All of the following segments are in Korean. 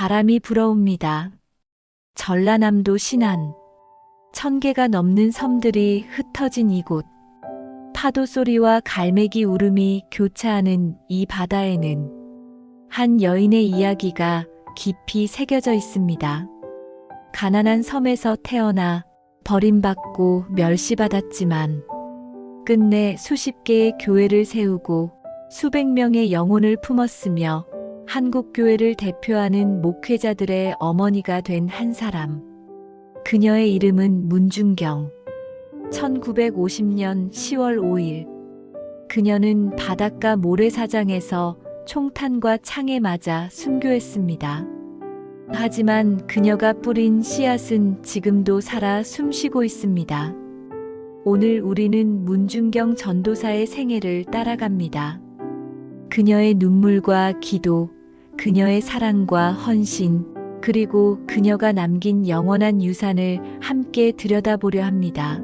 바람이 불어옵니다. 전라남도 신안. 1000개가 넘는 섬들이 흩어진 이곳. 파도 소리와 갈매기 울음이 교차하는 이 바다에는 한 여인의 이야기가 깊이 새겨져 있습니다. 가난한 섬에서 태어나 버림받고 멸시받았지만 끝내 수십 개의 교회를 세우고 수백 명의 영혼을 품었으며 한국교회를 대표하는 목회자들의 어머니가 된 한 사람. 그녀의 이름은 문준경. 1950년 10월 5일. 그녀는 바닷가 모래사장에서 총탄과 창에 맞아 순교했습니다. 하지만 그녀가 뿌린 씨앗은 지금도 살아 숨쉬고 있습니다. 오늘 우리는 문준경 전도사의 생애를 따라갑니다. 그녀의 눈물과 기도, 그녀의 사랑과 헌신, 그리고 그녀가 남긴 영원한 유산을 함께 들여다보려 합니다.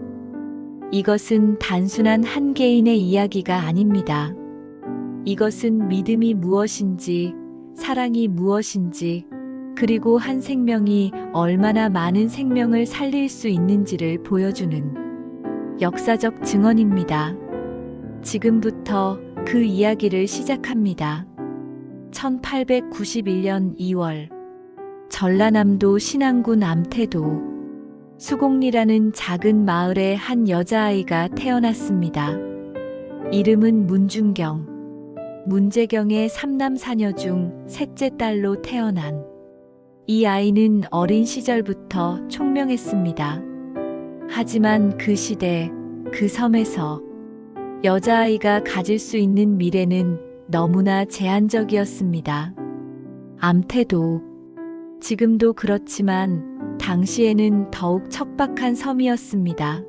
이것은 단순한 한 개인의 이야기가 아닙니다. 이것은 믿음이 무엇인지, 사랑이 무엇인지, 그리고 한 생명이 얼마나 많은 생명을 살릴 수 있는지를 보여주는 역사적 증언입니다. 지금부터 그 이야기를 시작합니다. 1891년 2월, 전라남도 신안군 암태도 수곡리라는 작은 마을에 한 여자아이가 태어났습니다. 이름은 문준경. 문재경의 3남 4녀 중 셋째 딸로 태어난 이 아이는 어린 시절부터 총명했습니다. 하지만 그 시대, 그 섬에서 여자아이가 가질 수 있는 미래는 너무나 제한적이었습니다. 암태도, 지금도 그렇지만 당시에는 더욱 척박한 섬이었습니다.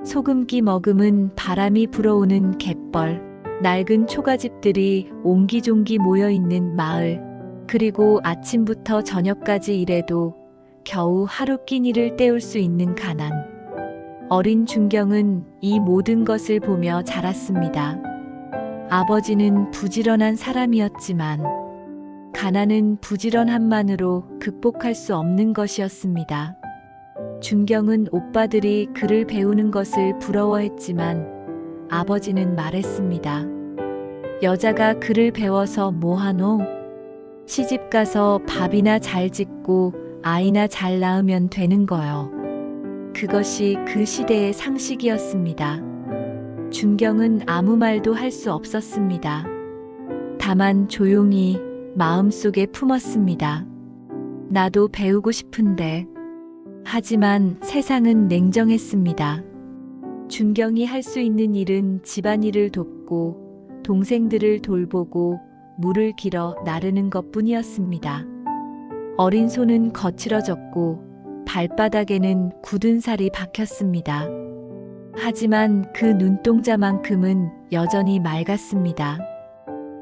소금기 머금은 바람이 불어오는 갯벌, 낡은 초가집들이 옹기종기 모여있는 마을, 그리고 아침부터 저녁까지 일해도 겨우 하루 끼니를 때울 수 있는 가난. 어린 준경은 이 모든 것을 보며 자랐습니다. 아버지는 부지런한 사람이었지만 가난은 부지런함만으로 극복할 수 없는 것이었습니다. 준경은 오빠들이 글을 배우는 것을 부러워했지만 아버지는 말했습니다. 여자가 글을 배워서 뭐하노? 시집가서 밥이나 잘 짓고 아이나 잘 낳으면 되는 거요. 그것이 그 시대의 상식이었습니다. 준경은 아무 말도 할 수 없었습니다. 다만 조용히 마음속에 품었습니다. 나도 배우고 싶은데. 하지만 세상은 냉정했습니다. 준경이 할 수 있는 일은 집안일을 돕고 동생들을 돌보고 물을 길어 나르는 것뿐이었습니다. 어린 손은 거칠어졌고 발바닥에는 굳은 살이 박혔습니다. 하지만 그 눈동자만큼은 여전히 맑았습니다.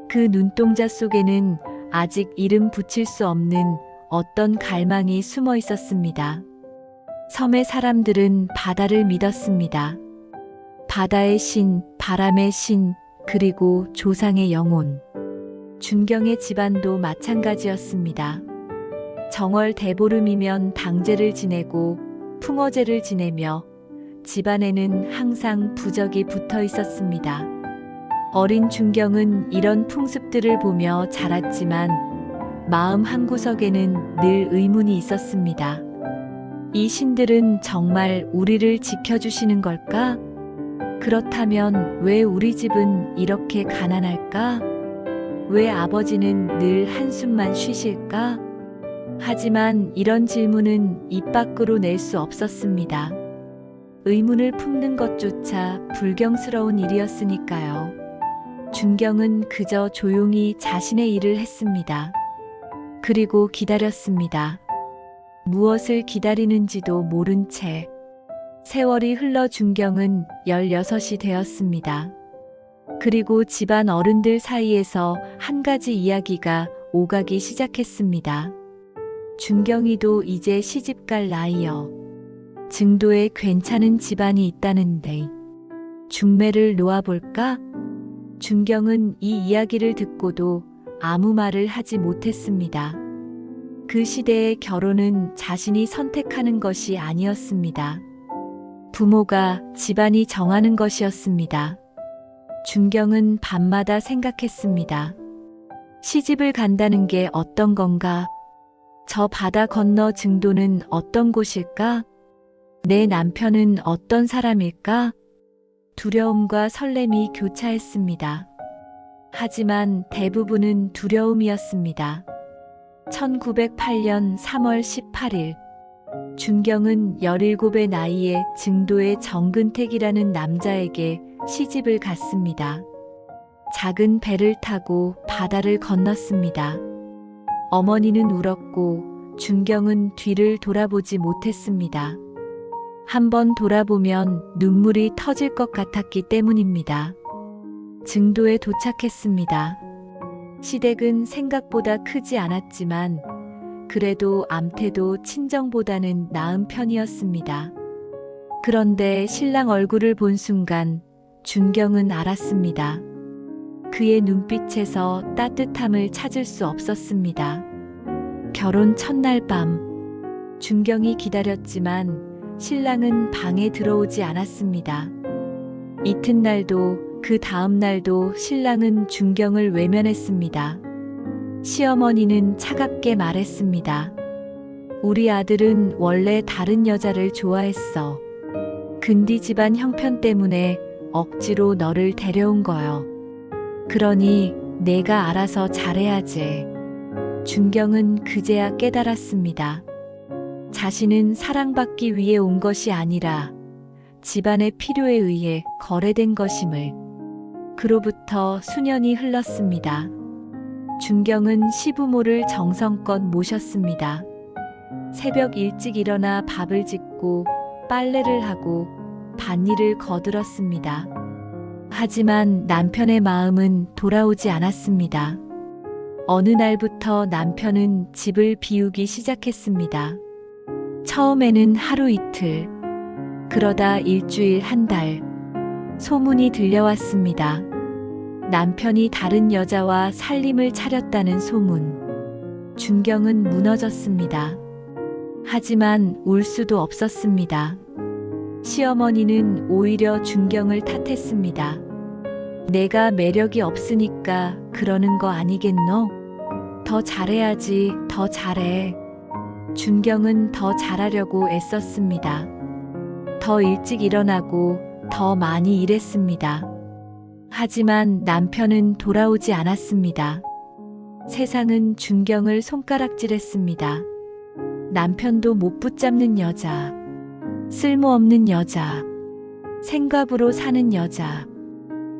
그 눈동자 속에는 아직 이름 붙일 수 없는 어떤 갈망이 숨어 있었습니다. 섬의 사람들은 바다를 믿었습니다. 바다의 신, 바람의 신, 그리고 조상의 영혼. 준경의 집안도 마찬가지였습니다. 정월 대보름이면 당제를 지내고 풍어제를 지내며 집안에는 항상 부적이 붙어 있었습니다. 어린 준경은 이런 풍습들을 보며 자랐지만 마음 한구석에는 늘 의문이 있었습니다. 이 신들은 정말 우리를 지켜주시는 걸까? 그렇다면 왜 우리 집은 이렇게 가난할까? 왜 아버지는 늘 한숨만 쉬실까? 하지만 이런 질문은 입 밖으로 낼 수 없었습니다. 의문을 품는 것조차 불경스러운 일이었으니까요. 준경은 그저 조용히 자신의 일을 했습니다. 그리고 기다렸습니다. 무엇을 기다리는지도 모른 채 세월이 흘러 준경은 16이 되었습니다. 그리고 집안 어른들 사이에서 한 가지 이야기가 오가기 시작했습니다. 준경이도 이제 시집갈 나이여. 증도에 괜찮은 집안이 있다는데 중매를 놓아볼까? 준경은 이 이야기를 듣고도 아무 말을 하지 못했습니다. 그 시대의 결혼은 자신이 선택하는 것이 아니었습니다. 부모가, 집안이 정하는 것이었습니다. 준경은 밤마다 생각했습니다. 시집을 간다는 게 어떤 건가? 저 바다 건너 증도는 어떤 곳일까? 내 남편은 어떤 사람일까? 두려움과 설렘이 교차했습니다. 하지만 대부분은 두려움이었습니다. 1908년 3월 18일, 준경은 17의 나이에 증도의 정근택이라는 남자에게 시집을 갔습니다. 작은 배를 타고 바다를 건넜습니다. 어머니는 울었고 준경은 뒤를 돌아보지 못했습니다. 한번 돌아보면 눈물이 터질 것 같았기 때문입니다. 증도에 도착했습니다. 시댁은 생각보다 크지 않았지만 그래도 암태도 친정보다는 나은 편이었습니다. 그런데 신랑 얼굴을 본 순간 준경은 알았습니다. 그의 눈빛에서 따뜻함을 찾을 수 없었습니다. 결혼 첫날 밤, 준경이 기다렸지만 신랑은 방에 들어오지 않았습니다. 이튿날도 그 다음 날도 신랑은 준경을 외면했습니다. 시어머니는 차갑게 말했습니다. 우리 아들은 원래 다른 여자를 좋아했어. 근디 집안 형편 때문에 억지로 너를 데려온 거요. 그러니 내가 알아서 잘해야지. 준경은 그제야 깨달았습니다. 자신은 사랑받기 위해 온 것이 아니라 집안의 필요에 의해 거래된 것임을. 그로부터 수년이 흘렀습니다. 준경은 시부모를 정성껏 모셨습니다. 새벽 일찍 일어나 밥을 짓고 빨래를 하고 밭일을 거들었습니다. 하지만 남편의 마음은 돌아오지 않았습니다. 어느 날부터 남편은 집을 비우기 시작했습니다. 처음에는 하루 이틀, 그러다 일주일, 한 달, 소문이 들려왔습니다. 남편이 다른 여자와 살림을 차렸다는 소문. 준경은 무너졌습니다. 하지만 울 수도 없었습니다. 시어머니는 오히려 준경을 탓했습니다. 내가 매력이 없으니까 그러는 거 아니겠노? 더 잘해야지, 더 잘해. 준경은 더 잘하려고 애썼습니다. 더 일찍 일어나고 더 많이 일했습니다. 하지만 남편은 돌아오지 않았습니다. 세상은 준경을 손가락질했습니다. 남편도 못 붙잡는 여자, 쓸모없는 여자, 생갑으로 사는 여자.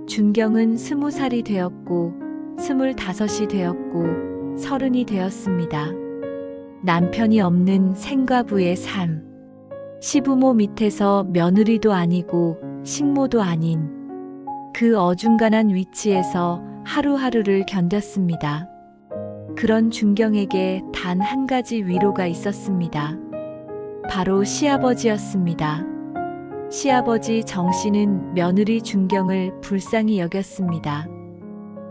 준경은 20살이 되었고 25이 되었고 30이 되었습니다. 남편이 없는 생과부의 삶. 시부모 밑에서 며느리도 아니고 식모도 아닌 그 어중간한 위치에서 하루하루를 견뎠습니다. 그런 준경에게 단 한 가지 위로가 있었습니다. 바로 시아버지였습니다. 시아버지 정씨는 며느리 준경을 불쌍히 여겼습니다.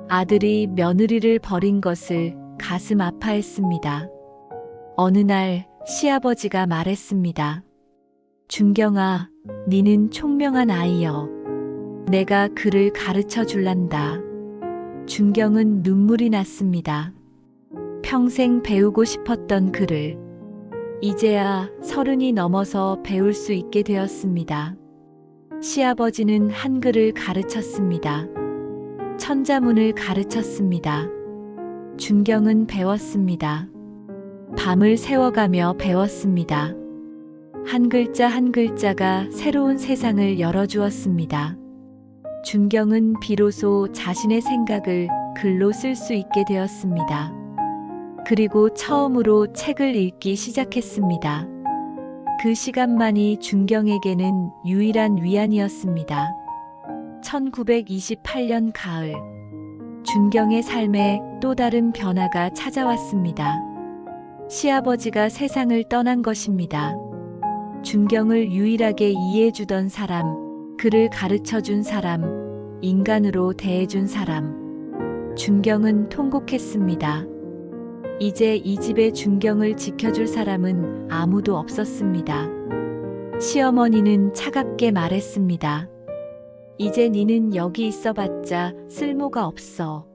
아들이 며느리를 버린 것을 가슴 아파했습니다. 어느 날 시아버지가 말했습니다. 준경아, 니는 총명한 아이여. 내가 글을 가르쳐 줄란다. 준경은 눈물이 났습니다. 평생 배우고 싶었던 글을 이제야 30이 넘어서 배울 수 있게 되었습니다. 시아버지는 한글을 가르쳤습니다. 천자문을 가르쳤습니다. 준경은 배웠습니다. 밤을 새워가며 배웠습니다. 한 글자 한 글자가 새로운 세상을 열어주었습니다. 준경은 비로소 자신의 생각을 글로 쓸 수 있게 되었습니다. 그리고 처음으로 책을 읽기 시작했습니다. 그 시간만이 준경에게는 유일한 위안이었습니다. 1928년 가을, 준경의 삶에 또 다른 변화가 찾아왔습니다. 시아버지가 세상을 떠난 것입니다. 준경을 유일하게 이해해주던 사람, 그를 가르쳐준 사람, 인간으로 대해준 사람. 준경은 통곡했습니다. 이제 이 집의 준경을 지켜줄 사람은 아무도 없었습니다. 시어머니는 차갑게 말했습니다. 이제 니는 여기 있어봤자 쓸모가 없어.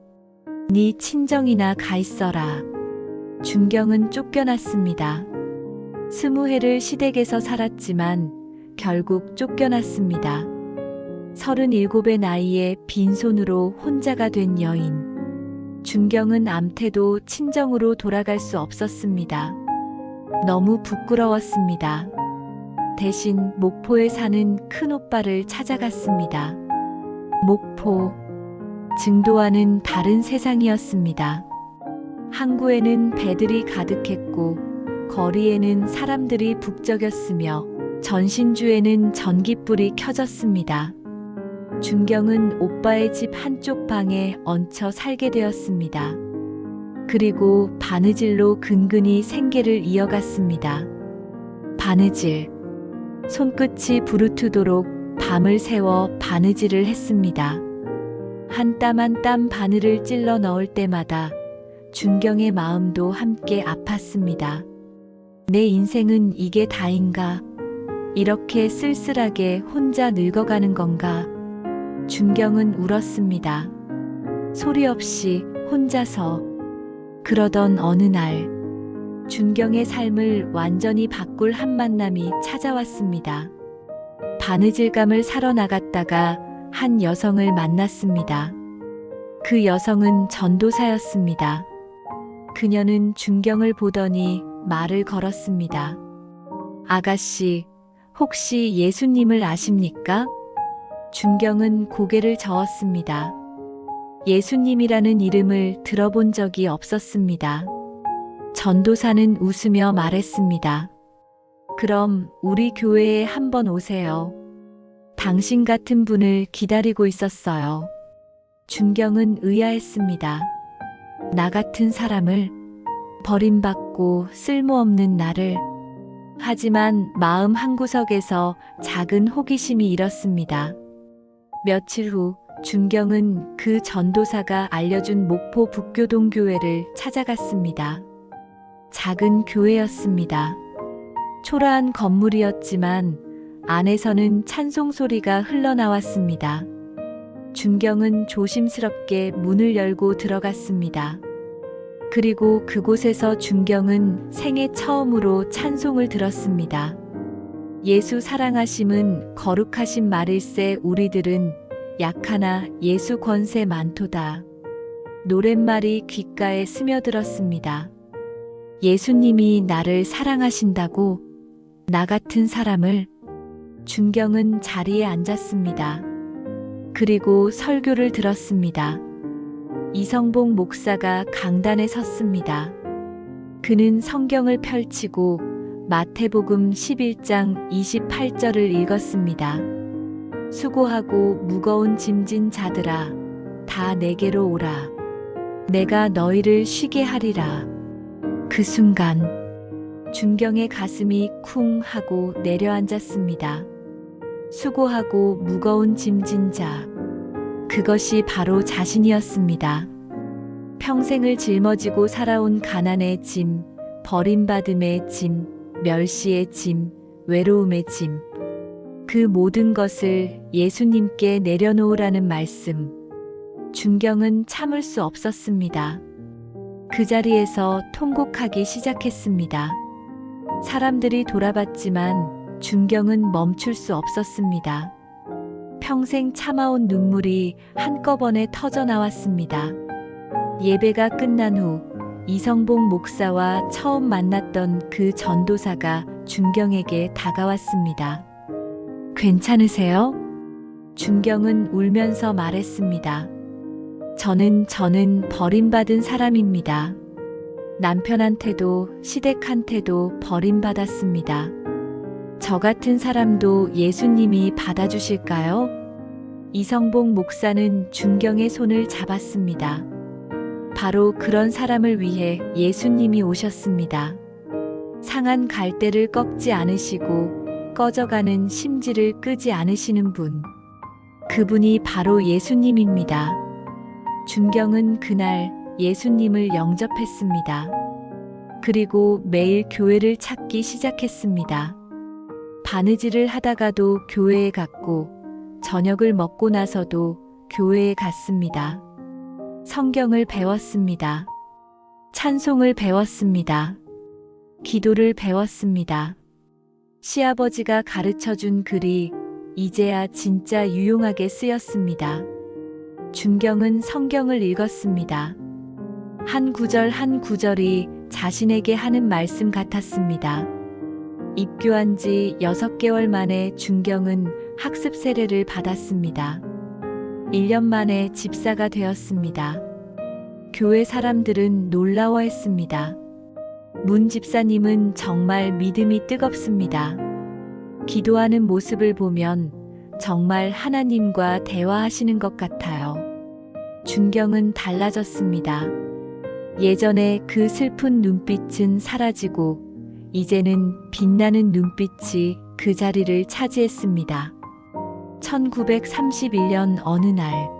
네 친정이나 가 있어라. 준경은 쫓겨났습니다. 20해를 시댁에서 살았지만 결국 쫓겨났습니다. 37의 나이에 빈손으로 혼자가 된 여인. 준경은 암태도 친정으로 돌아갈 수 없었습니다. 너무 부끄러웠습니다. 대신 목포에 사는 큰오빠를 찾아갔습니다. 목포. 증도와는 다른 세상이었습니다. 항구에는 배들이 가득했고 거리에는 사람들이 북적였으며 전신주에는 전깃불이 켜졌습니다. 준경은 오빠의 집 한쪽 방에 얹혀 살게 되었습니다. 그리고 바느질로 근근히 생계를 이어갔습니다. 바느질. 손끝이 부르트도록 밤을 새워 바느질을 했습니다. 한 땀 한 땀 바늘을 찔러 넣을 때마다 준경의 마음도 함께 아팠습니다. 내 인생은 이게 다인가? 이렇게 쓸쓸하게 혼자 늙어가는 건가? 준경은 울었습니다. 소리 없이 혼자서. 그러던 어느 날, 준경의 삶을 완전히 바꿀 한 만남이 찾아왔습니다. 바느질감을 사러 나갔다가 한 여성을 만났습니다. 그 여성은 전도사였습니다. 그녀는 준경을 보더니 말을 걸었습니다. 아가씨, 혹시 예수님을 아십니까? 준경은 고개를 저었습니다. 예수님이라는 이름을 들어본 적이 없었습니다. 전도사는 웃으며 말했습니다. 그럼 우리 교회에 한번 오세요. 당신 같은 분을 기다리고 있었어요. 준경은 의아했습니다. 나 같은 사람을, 버림받고 쓸모없는 나를. 하지만 마음 한구석에서 작은 호기심이 일었습니다. 며칠 후 준경은 그 전도사가 알려준 목포 북교동교회를 찾아갔습니다. 작은 교회였습니다. 초라한 건물이었지만 안에서는 찬송 소리가 흘러나왔습니다. 준경은 조심스럽게 문을 열고 들어갔습니다. 그리고 그곳에서 준경은 생애 처음으로 찬송을 들었습니다. 예수 사랑하심은 거룩하신 말일세 우리들은 약하나 예수 권세 많도다. 노랫말이 귓가에 스며들었습니다. 예수님이 나를 사랑하신다고? 나 같은 사람을? 준경은 자리에 앉았습니다. 그리고 설교를 들었습니다. 이성복 목사가 강단에 섰습니다. 그는 성경을 펼치고 마태복음 11장 28절을 읽었습니다. 수고하고 무거운 짐진 자들아, 다 내게로 오라. 내가 너희를 쉬게 하리라. 그 순간 준경의 가슴이 쿵 하고 내려앉았습니다. 수고하고 무거운 짐진 자. 그것이 바로 자신이었습니다. 평생을 짊어지고 살아온 가난의 짐, 버림받음의 짐, 멸시의 짐, 외로움의 짐. 그 모든 것을 예수님께 내려놓으라는 말씀. 준경은 참을 수 없었습니다. 그 자리에서 통곡하기 시작했습니다. 사람들이 돌아봤지만 준경은 멈출 수 없었습니다. 평생 참아온 눈물이 한꺼번에 터져 나왔습니다. 예배가 끝난 후 이성복 목사와 처음 만났던 그 전도사가 준경에게 다가왔습니다. 괜찮으세요? 준경은 울면서 말했습니다. 저는 버림받은 사람입니다. 남편한테도 시댁한테도 버림받았습니다. 저 같은 사람도 예수님이 받아주실까요? 이성복 목사는 준경의 손을 잡았습니다. 바로 그런 사람을 위해 예수님이 오셨습니다. 상한 갈대를 꺾지 않으시고 꺼져가는 심지를 끄지 않으시는 분. 그분이 바로 예수님입니다. 준경은 그날 예수님을 영접했습니다. 그리고 매일 교회를 찾기 시작했습니다. 바느질을 하다가도 교회에 갔고, 저녁을 먹고 나서도 교회에 갔습니다. 성경을 배웠습니다. 찬송을 배웠습니다. 기도를 배웠습니다. 시아버지가 가르쳐준 글이 이제야 진짜 유용하게 쓰였습니다. 준경은 성경을 읽었습니다. 한 구절 한 구절이 자신에게 하는 말씀 같았습니다. 입교한 지 6개월 만에 준경은 학습 세례를 받았습니다. 1년 만에 집사가 되었습니다. 교회 사람들은 놀라워했습니다. 문 집사님은 정말 믿음이 뜨겁습니다. 기도하는 모습을 보면 정말 하나님과 대화하시는 것 같아요. 준경은 달라졌습니다. 예전에 그 슬픈 눈빛은 사라지고 이제는 빛나는 눈빛이 그 자리를 차지했습니다. 1931년 어느 날,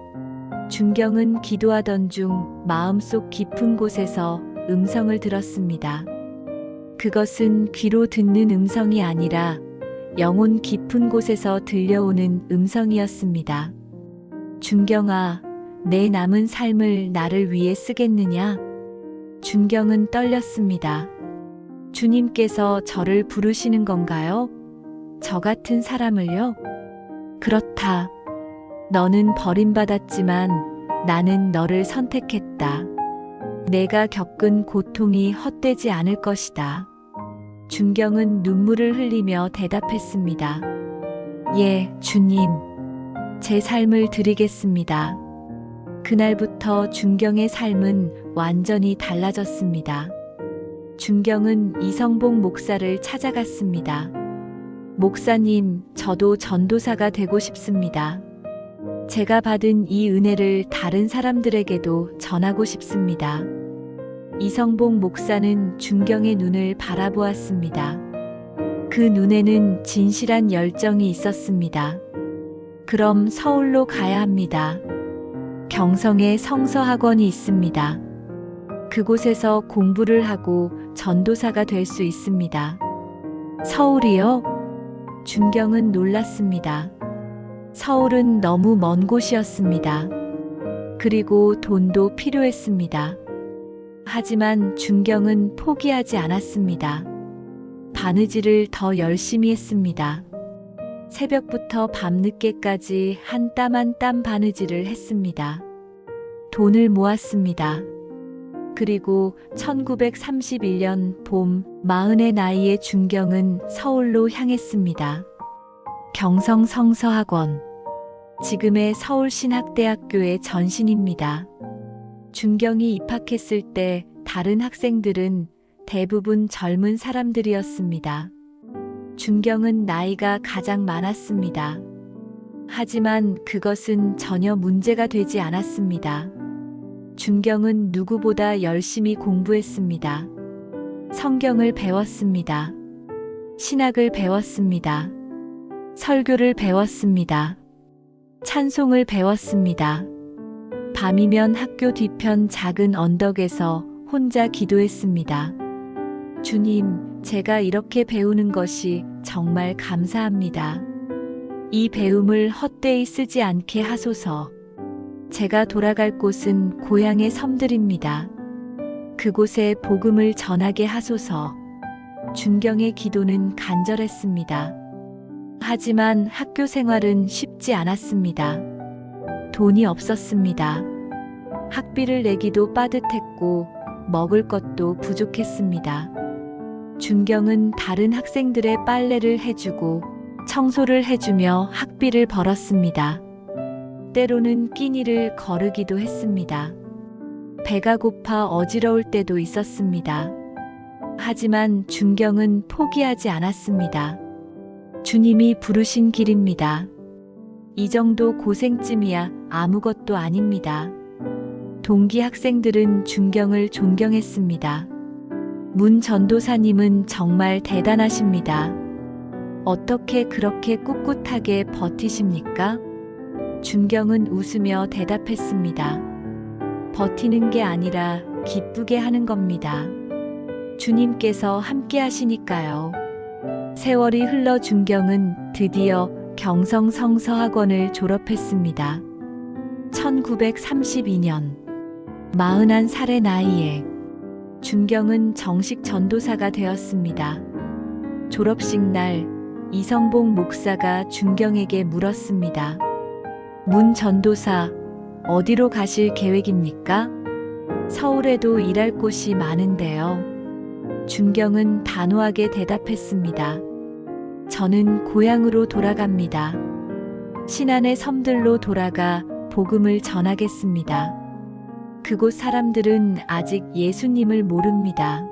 준경은 기도하던 중 마음속 깊은 곳에서 음성을 들었습니다. 그것은 귀로 듣는 음성이 아니라 영혼 깊은 곳에서 들려오는 음성이었습니다. 준경아, 내 남은 삶을 나를 위해 쓰겠느냐? 준경은 떨렸습니다. 주님께서 저를 부르시는 건가요? 저 같은 사람을요? 그렇다. 너는 버림받았지만 나는 너를 선택했다. 내가 겪은 고통이 헛되지 않을 것이다. 준경은 눈물을 흘리며 대답했습니다. 예, 주님. 제 삶을 드리겠습니다. 그날부터 준경의 삶은 완전히 달라졌습니다. 준경은 이성복 목사를 찾아갔습니다. 목사님, 저도 전도사가 되고 싶습니다. 제가 받은 이 은혜를 다른 사람들에게도 전하고 싶습니다. 이성복 목사는 준경의 눈을 바라보았습니다. 그 눈에는 진실한 열정이 있었습니다. 그럼 서울로 가야 합니다. 경성에 성서학원이 있습니다. 그곳에서 공부를 하고 전도사가 될 수 있습니다. 서울이요? 준경은 놀랐습니다. 서울은 너무 먼 곳이었습니다. 그리고 돈도 필요했습니다. 하지만 준경은 포기하지 않았습니다. 바느질을 더 열심히 했습니다. 새벽부터 밤늦게까지 한 땀 한 땀 바느질을 했습니다. 돈을 모았습니다. 그리고 1931년 봄 40의 나이에 준경은 서울로 향했습니다. 경성 성서학원, 지금의 서울신학대학교의 전신입니다. 준경이 입학했을 때 다른 학생들은 대부분 젊은 사람들이었습니다. 준경은 나이가 가장 많았습니다. 하지만 그것은 전혀 문제가 되지 않았습니다. 준경은 누구보다 열심히 공부했습니다. 성경을 배웠습니다. 신학을 배웠습니다. 설교를 배웠습니다. 찬송을 배웠습니다. 밤이면 학교 뒤편 작은 언덕에서 혼자 기도했습니다. 주님, 제가 이렇게 배우는 것이 정말 감사합니다. 이 배움을 헛되이 쓰지 않게 하소서. 제가 돌아갈 곳은 고향의 섬들입니다. 그곳에 복음을 전하게 하소서. 준경의 기도는 간절했습니다. 하지만 학교 생활은 쉽지 않았습니다. 돈이 없었습니다. 학비를 내기도 빠듯했고 먹을 것도 부족했습니다. 준경은 다른 학생들의 빨래를 해주고 청소를 해주며 학비를 벌었습니다. 때로는 끼니를 거르기도 했습니다. 배가 고파 어지러울 때도 있었습니다. 하지만 준경은 포기하지 않았습니다. 주님이 부르신 길입니다. 이 정도 고생쯤이야 아무것도 아닙니다. 동기 학생들은 준경을 존경했습니다. 문 전도사님은 정말 대단하십니다. 어떻게 그렇게 꿋꿋하게 버티십니까? 준경은 웃으며 대답했습니다. 버티는 게 아니라 기쁘게 하는 겁니다. 주님께서 함께 하시니까요. 세월이 흘러 준경은 드디어 경성성서학원을 졸업했습니다. 1932년 41살의 나이에 준경은 정식 전도사가 되었습니다. 졸업식 날 이성봉 목사가 준경에게 물었습니다. 문 전도사, 어디로 가실 계획입니까? 서울에도 일할 곳이 많은데요. 준경은 단호하게 대답했습니다. 저는 고향으로 돌아갑니다. 신안의 섬들로 돌아가 복음을 전하겠습니다. 그곳 사람들은 아직 예수님을 모릅니다.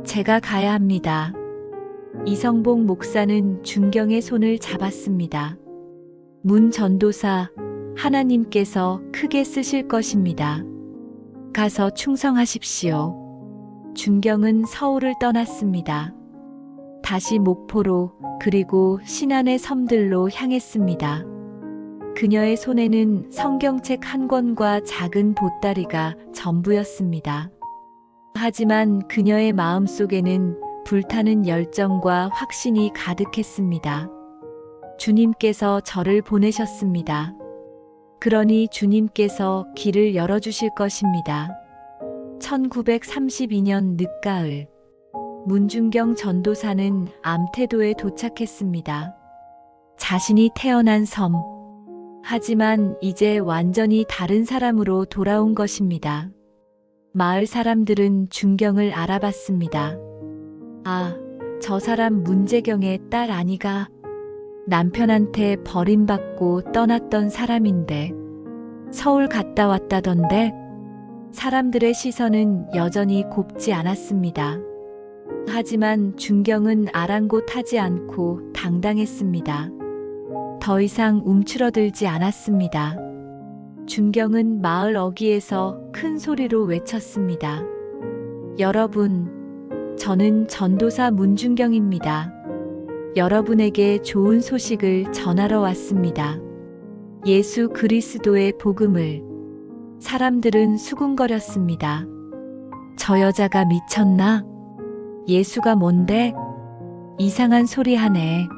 제가 가야 합니다. 이성봉 목사는 준경의 손을 잡았습니다. 문 전도사, 하나님께서 크게 쓰실 것입니다. 가서 충성하십시오. 준경은 서울을 떠났습니다. 다시 목포로 그리고 신안의 섬들로 향했습니다. 그녀의 손에는 성경책 한 권과 작은 보따리가 전부였습니다. 하지만 그녀의 마음속에는 불타는 열정과 확신이 가득했습니다. 주님께서 저를 보내셨습니다. 그러니 주님께서 길을 열어주실 것입니다. 1932년 늦가을, 문준경 전도사는 암태도에 도착했습니다. 자신이 태어난 섬. 하지만 이제 완전히 다른 사람으로 돌아온 것입니다. 마을 사람들은 준경을 알아봤습니다. 아, 저 사람 문재경의 딸 아니가? 남편한테 버림받고 떠났던 사람인데 서울 갔다 왔다던데? 사람들의 시선은 여전히 곱지 않았습니다. 하지만 준경은 아랑곳하지 않고 당당했습니다. 더 이상 움츠러들지 않았습니다. 준경은 마을 어귀에서 큰 소리로 외쳤습니다. 여러분, 저는 전도사 문준경입니다. 여러분에게 좋은 소식을 전하러 왔습니다. 예수 그리스도의 복음을. 사람들은 수군거렸습니다. 저 여자가 미쳤나? 예수가 뭔데? 이상한 소리 하네.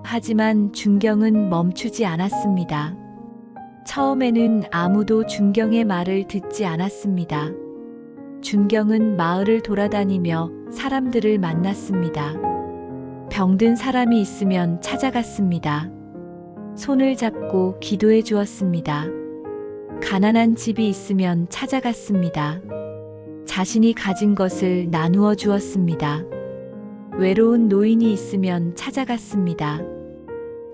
하지만 준경은 멈추지 않았습니다. 처음에는 아무도 준경의 말을 듣지 않았습니다. 준경은 마을을 돌아다니며 사람들을 만났습니다. 병든 사람이 있으면 찾아갔습니다. 손을 잡고 기도해 주었습니다. 가난한 집이 있으면 찾아갔습니다. 자신이 가진 것을 나누어 주었습니다. 외로운 노인이 있으면 찾아갔습니다.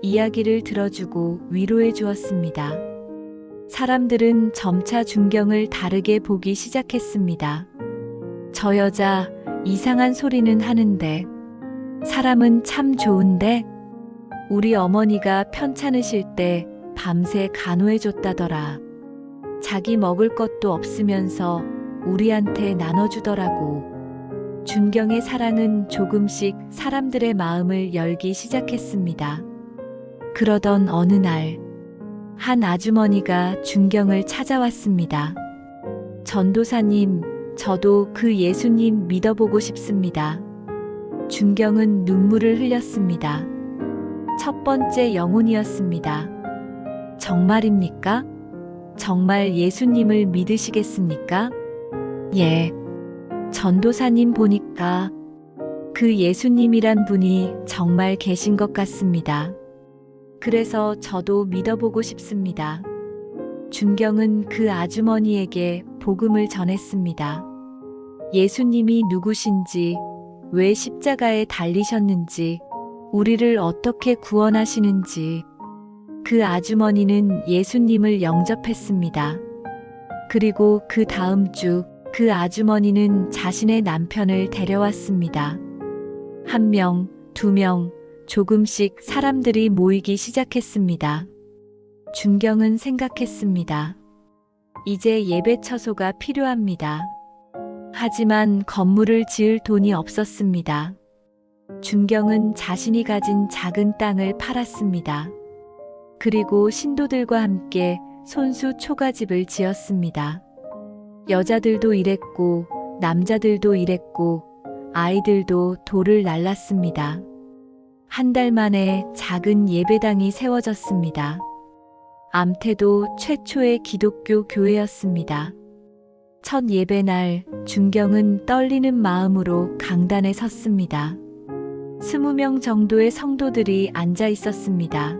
이야기를 들어주고 위로해 주었습니다. 사람들은 점차 준경을 다르게 보기 시작했습니다. 저 여자 이상한 소리는 하는데 사람은 참 좋은데? 우리 어머니가 편찮으실 때 밤새 간호해 줬다더라. 자기 먹을 것도 없으면서 우리한테 나눠주더라고. 준경의 사랑은 조금씩 사람들의 마음을 열기 시작했습니다. 그러던 어느 날, 한 아주머니가 준경을 찾아왔습니다. 전도사님, 저도 그 예수님 믿어보고 싶습니다. 준경은 눈물을 흘렸습니다. 첫 번째 영혼이었습니다. 정말입니까? 정말 예수님을 믿으시겠습니까? 예. 전도사님 보니까 그 예수님이란 분이 정말 계신 것 같습니다. 그래서 저도 믿어보고 싶습니다. 준경은 그 아주머니에게 복음을 전했습니다. 예수님이 누구신지, 왜 십자가에 달리셨는지, 우리를 어떻게 구원하시는지. 그 아주머니는 예수님을 영접했습니다. 그리고 그 다음 주 그 아주머니는 자신의 남편을 데려왔습니다. 1명, 2명, 조금씩 사람들이 모이기 시작했습니다. 준경은 생각했습니다. 이제 예배 처소가 필요합니다. 하지만 건물을 지을 돈이 없었습니다. 준경은 자신이 가진 작은 땅을 팔았습니다. 그리고 신도들과 함께 손수 초가집을 지었습니다. 여자들도 일했고 남자들도 일했고 아이들도 돌을 날랐습니다. 한 달 만에 작은 예배당이 세워졌습니다. 암태도 최초의 기독교 교회였습니다. 첫 예배날 준경은 떨리는 마음으로 강단에 섰습니다. 20명 정도의 성도들이 앉아 있었습니다.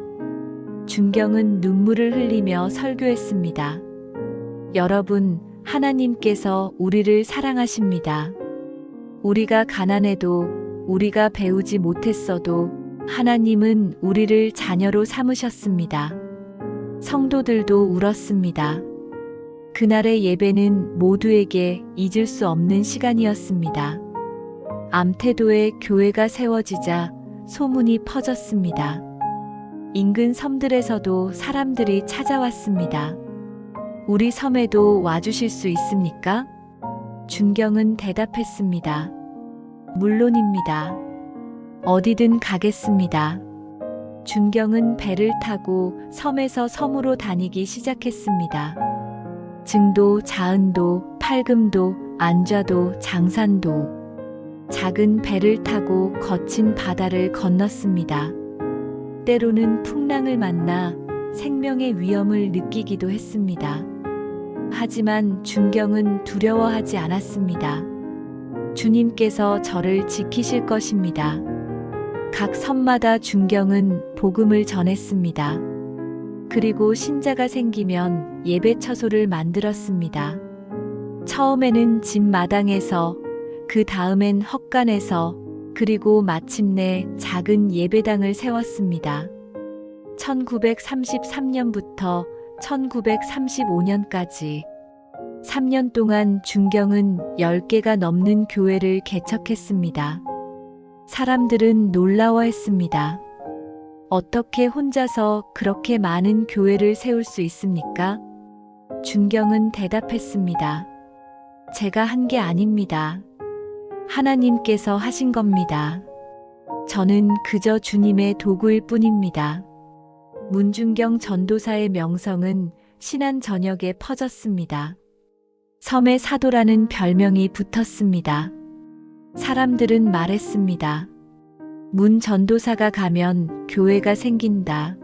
준경은 눈물을 흘리며 설교했습니다. 여러분, 하나님께서 우리를 사랑하십니다. 우리가 가난해도, 우리가 배우지 못했어도 하나님은 우리를 자녀로 삼으셨습니다. 성도들도 울었습니다. 그날의 예배는 모두에게 잊을 수 없는 시간이었습니다. 암태도에 교회가 세워지자 소문이 퍼졌습니다. 인근 섬들에서도 사람들이 찾아왔습니다. 우리 섬에도 와주실 수 있습니까? 준경은 대답했습니다. 물론입니다. 어디든 가겠습니다. 준경은 배를 타고 섬에서 섬으로 다니기 시작했습니다. 증도, 자은도, 팔금도, 안좌도, 장산도. 작은 배를 타고 거친 바다를 건넜습니다. 때로는 풍랑을 만나 생명의 위험을 느끼기도 했습니다. 하지만 준경은 두려워하지 않았습니다. 주님께서 저를 지키실 것입니다. 각 섬마다 준경은 복음을 전했습니다. 그리고 신자가 생기면 예배 처소를 만들었습니다. 처음에는 집 마당에서, 그 다음엔 헛간에서, 그리고 마침내 작은 예배당을 세웠습니다. 1933년부터 1935년까지 3년 동안 준경은 10개가 넘는 교회를 개척했습니다. 사람들은 놀라워했습니다. 어떻게 혼자서 그렇게 많은 교회를 세울 수 있습니까? 준경은 대답했습니다. 제가 한 게 아닙니다. 하나님께서 하신 겁니다. 저는 그저 주님의 도구일 뿐입니다. 문준경 전도사의 명성은 신안 전역에 퍼졌습니다. 섬의 사도라는 별명이 붙었습니다. 사람들은 말했습니다. 문 전도사가 가면 교회가 생긴다.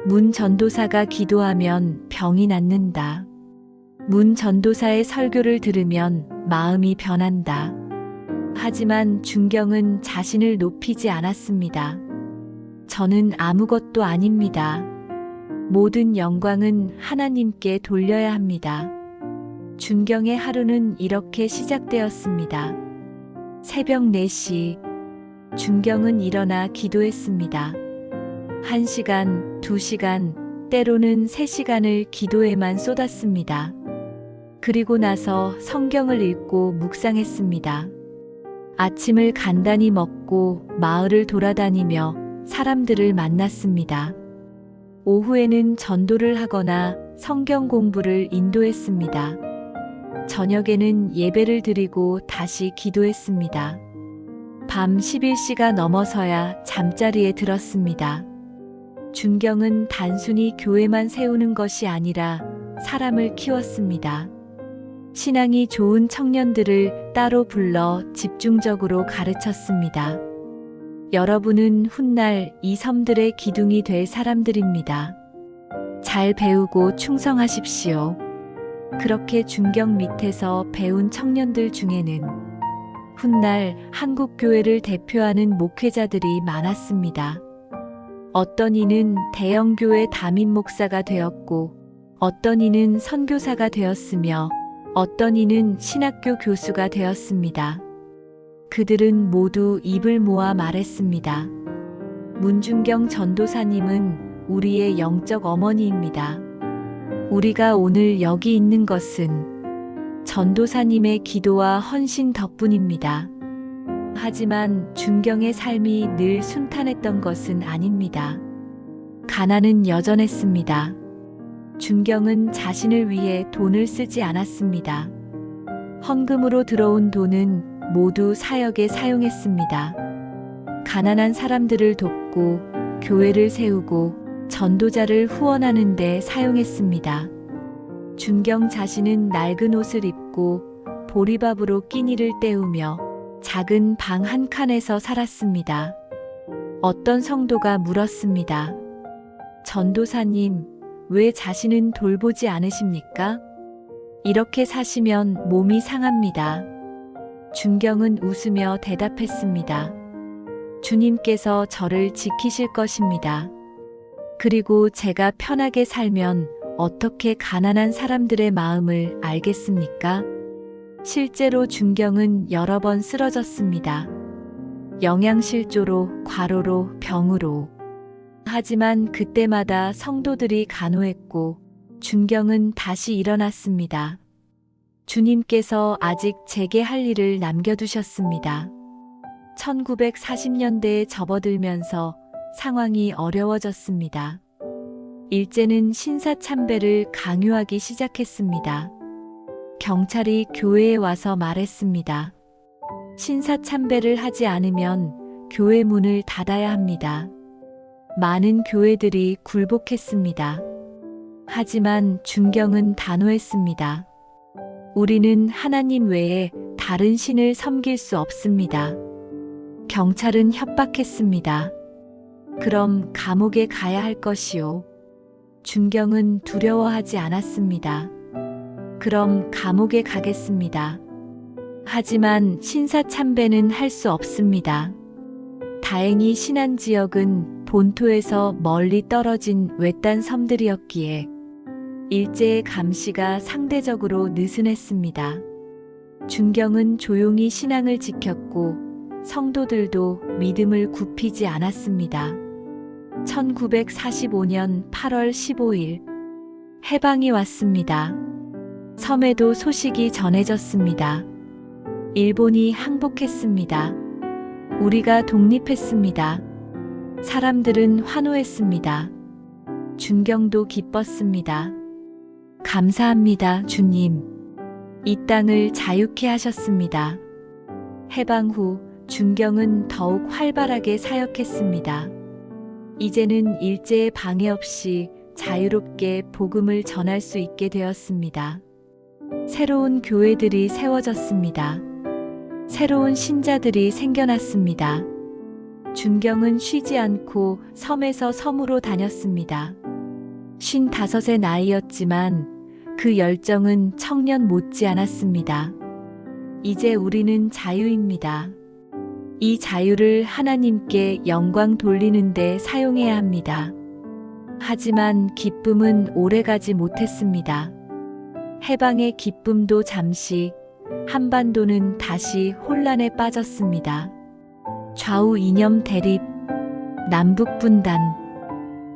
문 전도사가 기도하면 병이 낫는다. 문 전도사의 설교를 들으면 마음이 변한다. 하지만 준경은 자신을 높이지 않았습니다. 저는 아무것도 아닙니다. 모든 영광은 하나님께 돌려야 합니다. 준경의 하루는 이렇게 시작되었습니다. 새벽 4시, 준경은 일어나 기도했습니다. 1시간, 2시간, 때로는 3시간을 기도에만 쏟았습니다. 그리고 나서 성경을 읽고 묵상했습니다. 아침을 간단히 먹고 마을을 돌아다니며 사람들을 만났습니다. 오후에는 전도를 하거나 성경 공부를 인도했습니다. 저녁에는 예배를 드리고 다시 기도했습니다. 밤 11시가 넘어서야 잠자리에 들었습니다. 준경은 단순히 교회만 세우는 것이 아니라 사람을 키웠습니다. 신앙이 좋은 청년들을 따로 불러 집중적으로 가르쳤습니다. 여러분은 훗날 이 섬들의 기둥이 될 사람들입니다. 잘 배우고 충성하십시오. 그렇게 준경 밑에서 배운 청년들 중에는 훗날 한국 교회를 대표하는 목회자들이 많았습니다. 어떤 이는 대형 교회 담임 목사가 되었고, 어떤 이는 선교사가 되었으며, 어떤 이는 신학교 교수가 되었습니다. 그들은 모두 입을 모아 말했습니다. 문준경 전도사님은 우리의 영적 어머니입니다. 우리가 오늘 여기 있는 것은 전도사님의 기도와 헌신 덕분입니다. 하지만 준경의 삶이 늘 순탄했던 것은 아닙니다. 가난은 여전했습니다. 준경은 자신을 위해 돈을 쓰지 않았습니다. 헌금으로 들어온 돈은 모두 사역에 사용했습니다. 가난한 사람들을 돕고 교회를 세우고 전도자를 후원하는 데 사용했습니다. 준경 자신은 낡은 옷을 입고 보리밥으로 끼니를 때우며 작은 방 한 칸에서 살았습니다. 어떤 성도가 물었습니다. 전도사님, 왜 자신은 돌보지 않으십니까? 이렇게 사시면 몸이 상합니다. 준경은 웃으며 대답했습니다. 주님께서 저를 지키실 것입니다. 그리고 제가 편하게 살면 어떻게 가난한 사람들의 마음을 알겠습니까? 실제로 준경은 여러 번 쓰러졌습니다. 영양실조로, 과로로, 병으로. 하지만 그때마다 성도들이 간호했고 준경은 다시 일어났습니다. 주님께서 아직 제게 할 일을 남겨두셨습니다. 1940년대에 접어들면서 상황이 어려워졌습니다. 일제는 신사참배를 강요하기 시작했습니다. 경찰이 교회에 와서 말했습니다. 신사참배를 하지 않으면 교회 문을 닫아야 합니다. 많은 교회들이 굴복했습니다. 하지만 준경은 단호했습니다. 우리는 하나님 외에 다른 신을 섬길 수 없습니다. 경찰은 협박했습니다. 그럼 감옥에 가야 할 것이요. 준경은 두려워하지 않았습니다. 그럼 감옥에 가겠습니다. 하지만 신사참배는 할 수 없습니다. 다행히 신안지역은 본토에서 멀리 떨어진 외딴 섬들이었기에 일제의 감시가 상대적으로 느슨했습니다. 준경은 조용히 신앙을 지켰고 성도들도 믿음을 굽히지 않았습니다. 1945년 8월 15일 해방이 왔습니다. 섬에도 소식이 전해졌습니다. 일본이 항복했습니다. 우리가 독립했습니다. 사람들은 환호했습니다. 준경도 기뻤습니다. 감사합니다, 주님. 이 땅을 자유케 하셨습니다. 해방 후 준경은 더욱 활발하게 사역했습니다. 이제는 일제의 방해 없이 자유롭게 복음을 전할 수 있게 되었습니다. 새로운 교회들이 세워졌습니다. 새로운 신자들이 생겨났습니다. 준경은 쉬지 않고 섬에서 섬으로 다녔습니다. 55의 나이였지만 그 열정은 청년 못지 않았습니다. 이제 우리는 자유입니다. 이 자유를 하나님께 영광 돌리는 데 사용해야 합니다. 하지만 기쁨은 오래가지 못했습니다. 해방의 기쁨도 잠시, 한반도는 다시 혼란에 빠졌습니다. 좌우 이념 대립, 남북 분단,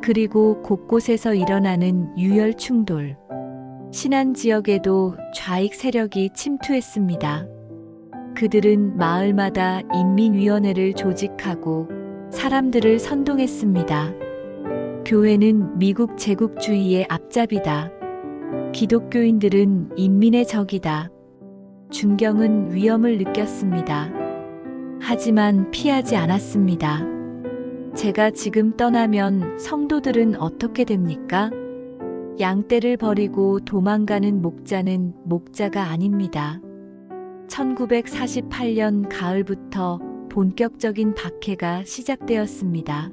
그리고 곳곳에서 일어나는 유혈 충돌. 신안 지역에도 좌익 세력이 침투했습니다. 그들은 마을마다 인민위원회를 조직하고 사람들을 선동했습니다. 교회는 미국 제국주의의 앞잡이다. 기독교인들은 인민의 적이다. 준경은 위험을 느꼈습니다. 하지만 피하지 않았습니다. 제가 지금 떠나면 성도들은 어떻게 됩니까? 양떼를 버리고 도망가는 목자는 목자가 아닙니다. 1948년 가을부터 본격적인 박해가 시작되었습니다.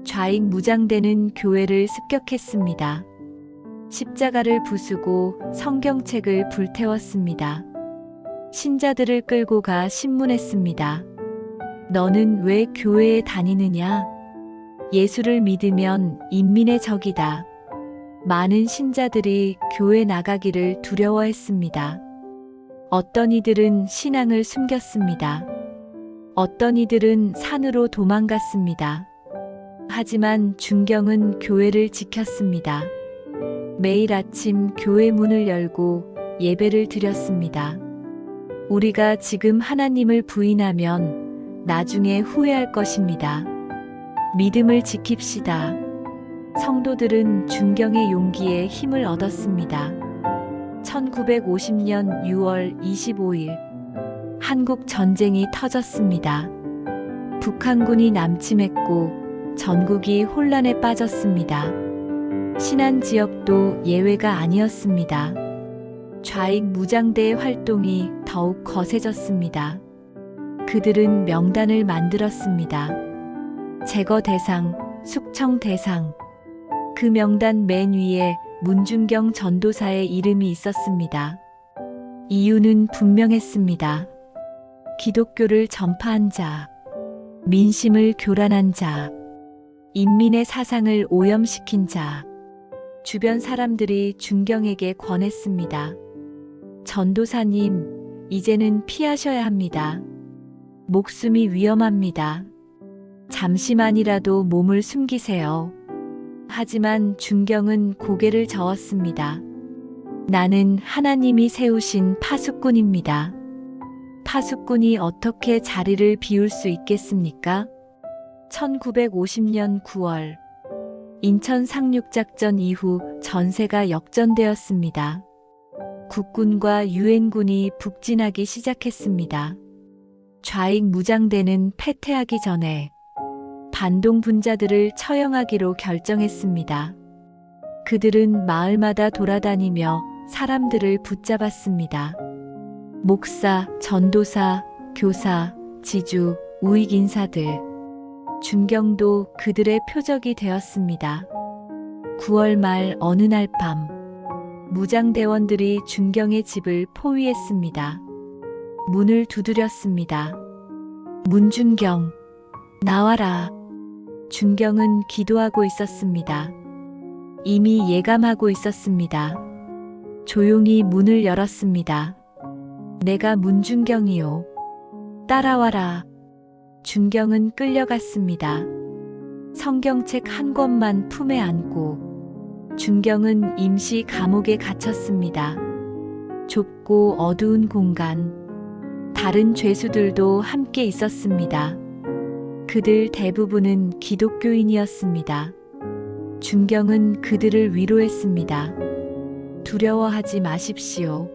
좌익 무장대는 교회를 습격했습니다. 십자가를 부수고 성경책을 불태웠습니다. 신자들을 끌고 가 신문했습니다. 너는 왜 교회에 다니느냐? 예수를 믿으면 인민의 적이다. 많은 신자들이 교회 나가기를 두려워했습니다. 어떤 이들은 신앙을 숨겼습니다. 어떤 이들은 산으로 도망갔습니다. 하지만 준경은 교회를 지켰습니다. 매일 아침 교회 문을 열고 예배를 드렸습니다. 우리가 지금 하나님을 부인하면 나중에 후회할 것입니다. 믿음을 지킵시다. 성도들은 준경의 용기에 힘을 얻었습니다. 1950년 6월 25일 한국 전쟁이 터졌습니다. 북한군이 남침했고 전국이 혼란에 빠졌습니다. 신안 지역도 예외가 아니었습니다. 좌익 무장대의 활동이 더욱 거세졌습니다. 그들은 명단을 만들었습니다. 제거 대상, 숙청 대상. 그 명단 맨 위에 문준경 전도사의 이름이 있었습니다. 이유는 분명했습니다. 기독교를 전파한 자, 민심을 교란한 자, 인민의 사상을 오염시킨 자. 주변 사람들이 준경에게 권했습니다. 전도사님, 이제는 피하셔야 합니다. 목숨이 위험합니다. 잠시만이라도 몸을 숨기세요. 하지만 준경은 고개를 저었습니다. 나는 하나님이 세우신 파수꾼입니다. 파수꾼이 어떻게 자리를 비울 수 있겠습니까? 1950년 9월 인천 상륙작전 이후 전세가 역전되었습니다. 국군과 유엔군이 북진하기 시작했습니다. 좌익 무장대는 패퇴하기 전에 반동 분자들을 처형하기로 결정했습니다. 그들은 마을마다 돌아다니며 사람들을 붙잡았습니다. 목사, 전도사, 교사, 지주, 우익 인사들. 준경도 그들의 표적이 되었습니다. 9월 말 어느 날 밤, 무장대원들이 준경의 집을 포위했습니다. 문을 두드렸습니다. 문준경, 나와라. 준경은 기도하고 있었습니다. 이미 예감하고 있었습니다. 조용히 문을 열었습니다. 내가 문준경이요. 따라와라. 준경은 끌려갔습니다. 성경책 한 권만 품에 안고 준경은 임시 감옥에 갇혔습니다. 좁고 어두운 공간. 다른 죄수들도 함께 있었습니다. 그들 대부분은 기독교인이었습니다. 준경은 그들을 위로했습니다. 두려워하지 마십시오.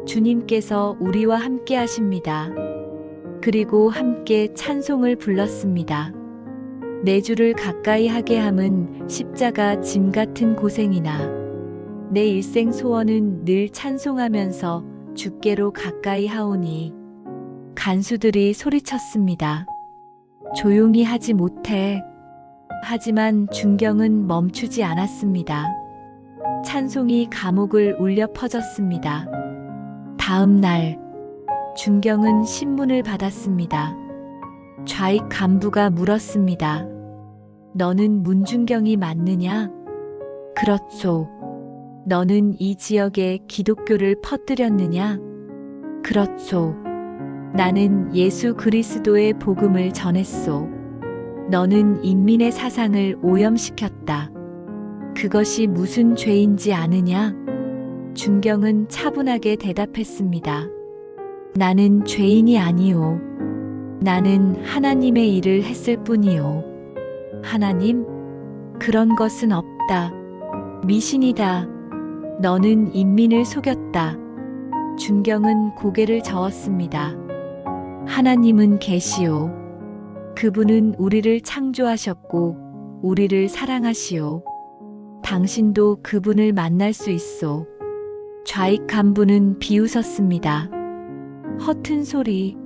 주님께서 우리와 함께 하십니다. 그리고 함께 찬송을 불렀습니다. 내 주를 가까이 하게 함은 십자가 짐 같은 고생이나 내 일생 소원은 늘 찬송하면서 주께로 가까이 하오니. 간수들이 소리쳤습니다. 조용히 하지 못해. 하지만 준경은 멈추지 않았습니다. 찬송이 감옥을 울려 퍼졌습니다. 다음 날 준경은 신문을 받았습니다. 좌익 간부가 물었습니다. 너는 문준경이 맞느냐? 그렇소. 너는 이 지역에 기독교를 퍼뜨렸느냐? 그렇소. 나는 예수 그리스도의 복음을 전했소. 너는 인민의 사상을 오염시켰다. 그것이 무슨 죄인지 아느냐? 준경은 차분하게 대답했습니다. 나는 죄인이 아니오. 나는 하나님의 일을 했을 뿐이오. 하나님? 그런 것은 없다. 미신이다. 너는 인민을 속였다. 준경은 고개를 저었습니다. 하나님은 계시오. 그분은 우리를 창조하셨고 우리를 사랑하시오. 당신도 그분을 만날 수 있소. 좌익 간부는 비웃었습니다. 허튼 소리.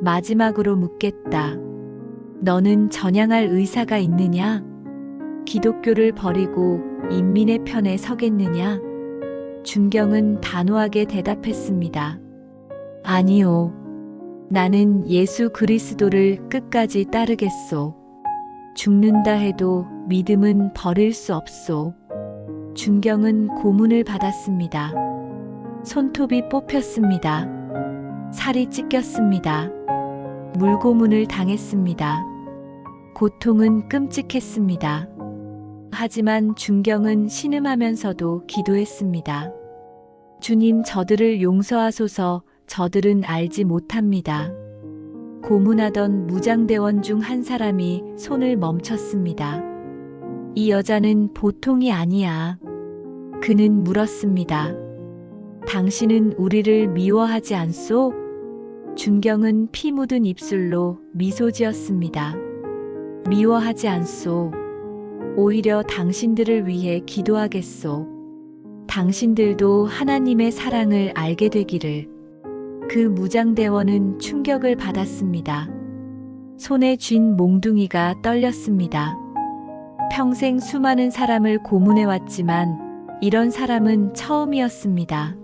마지막으로 묻겠다. 너는 전향할 의사가 있느냐? 기독교를 버리고 인민의 편에 서겠느냐? 준경은 단호하게 대답했습니다. 아니요. 나는 예수 그리스도를 끝까지 따르겠소. 죽는다 해도 믿음은 버릴 수 없소. 준경은 고문을 받았습니다. 손톱이 뽑혔습니다. 살이 찢겼습니다. 물고문을 당했습니다. 고통은 끔찍했습니다. 하지만 준경은 신음하면서도 기도했습니다. 주님, 저들을 용서하소서. 저들은 알지 못합니다. 고문하던 무장대원 중 한 사람이 손을 멈췄습니다. 이 여자는 보통이 아니야. 그는 물었습니다. 당신은 우리를 미워하지 않소? 준경은 피 묻은 입술로 미소 지었습니다. 미워하지 않소. 오히려 당신들을 위해 기도하겠소. 당신들도 하나님의 사랑을 알게 되기를. 그 무장대원은 충격을 받았습니다. 손에 쥔 몽둥이가 떨렸습니다. 평생 수많은 사람을 고문해왔지만 이런 사람은 처음이었습니다.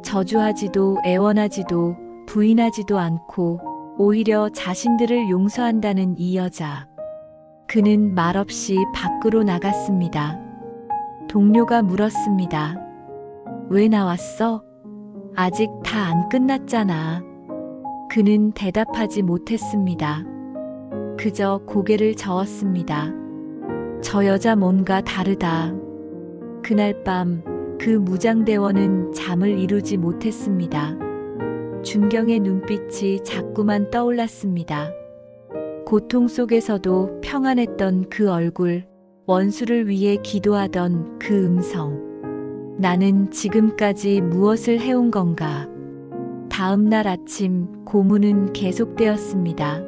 저주하지도 애원하지도 부인하지도 않고 오히려 자신들을 용서한다는 이 여자. 그는 말없이 밖으로 나갔습니다. 동료가 물었습니다. 왜 나왔어? 아직 다 안 끝났잖아. 그는 대답하지 못했습니다. 그저 고개를 저었습니다. 저 여자 뭔가 다르다. 그날 밤 그 무장대원은 잠을 이루지 못했습니다. 준경의 눈빛이 자꾸만 떠올랐습니다. 고통 속에서도 평안했던 그 얼굴, 원수를 위해 기도하던 그 음성. 나는 지금까지 무엇을 해온 건가? 다음 날 아침 고문은 계속되었습니다.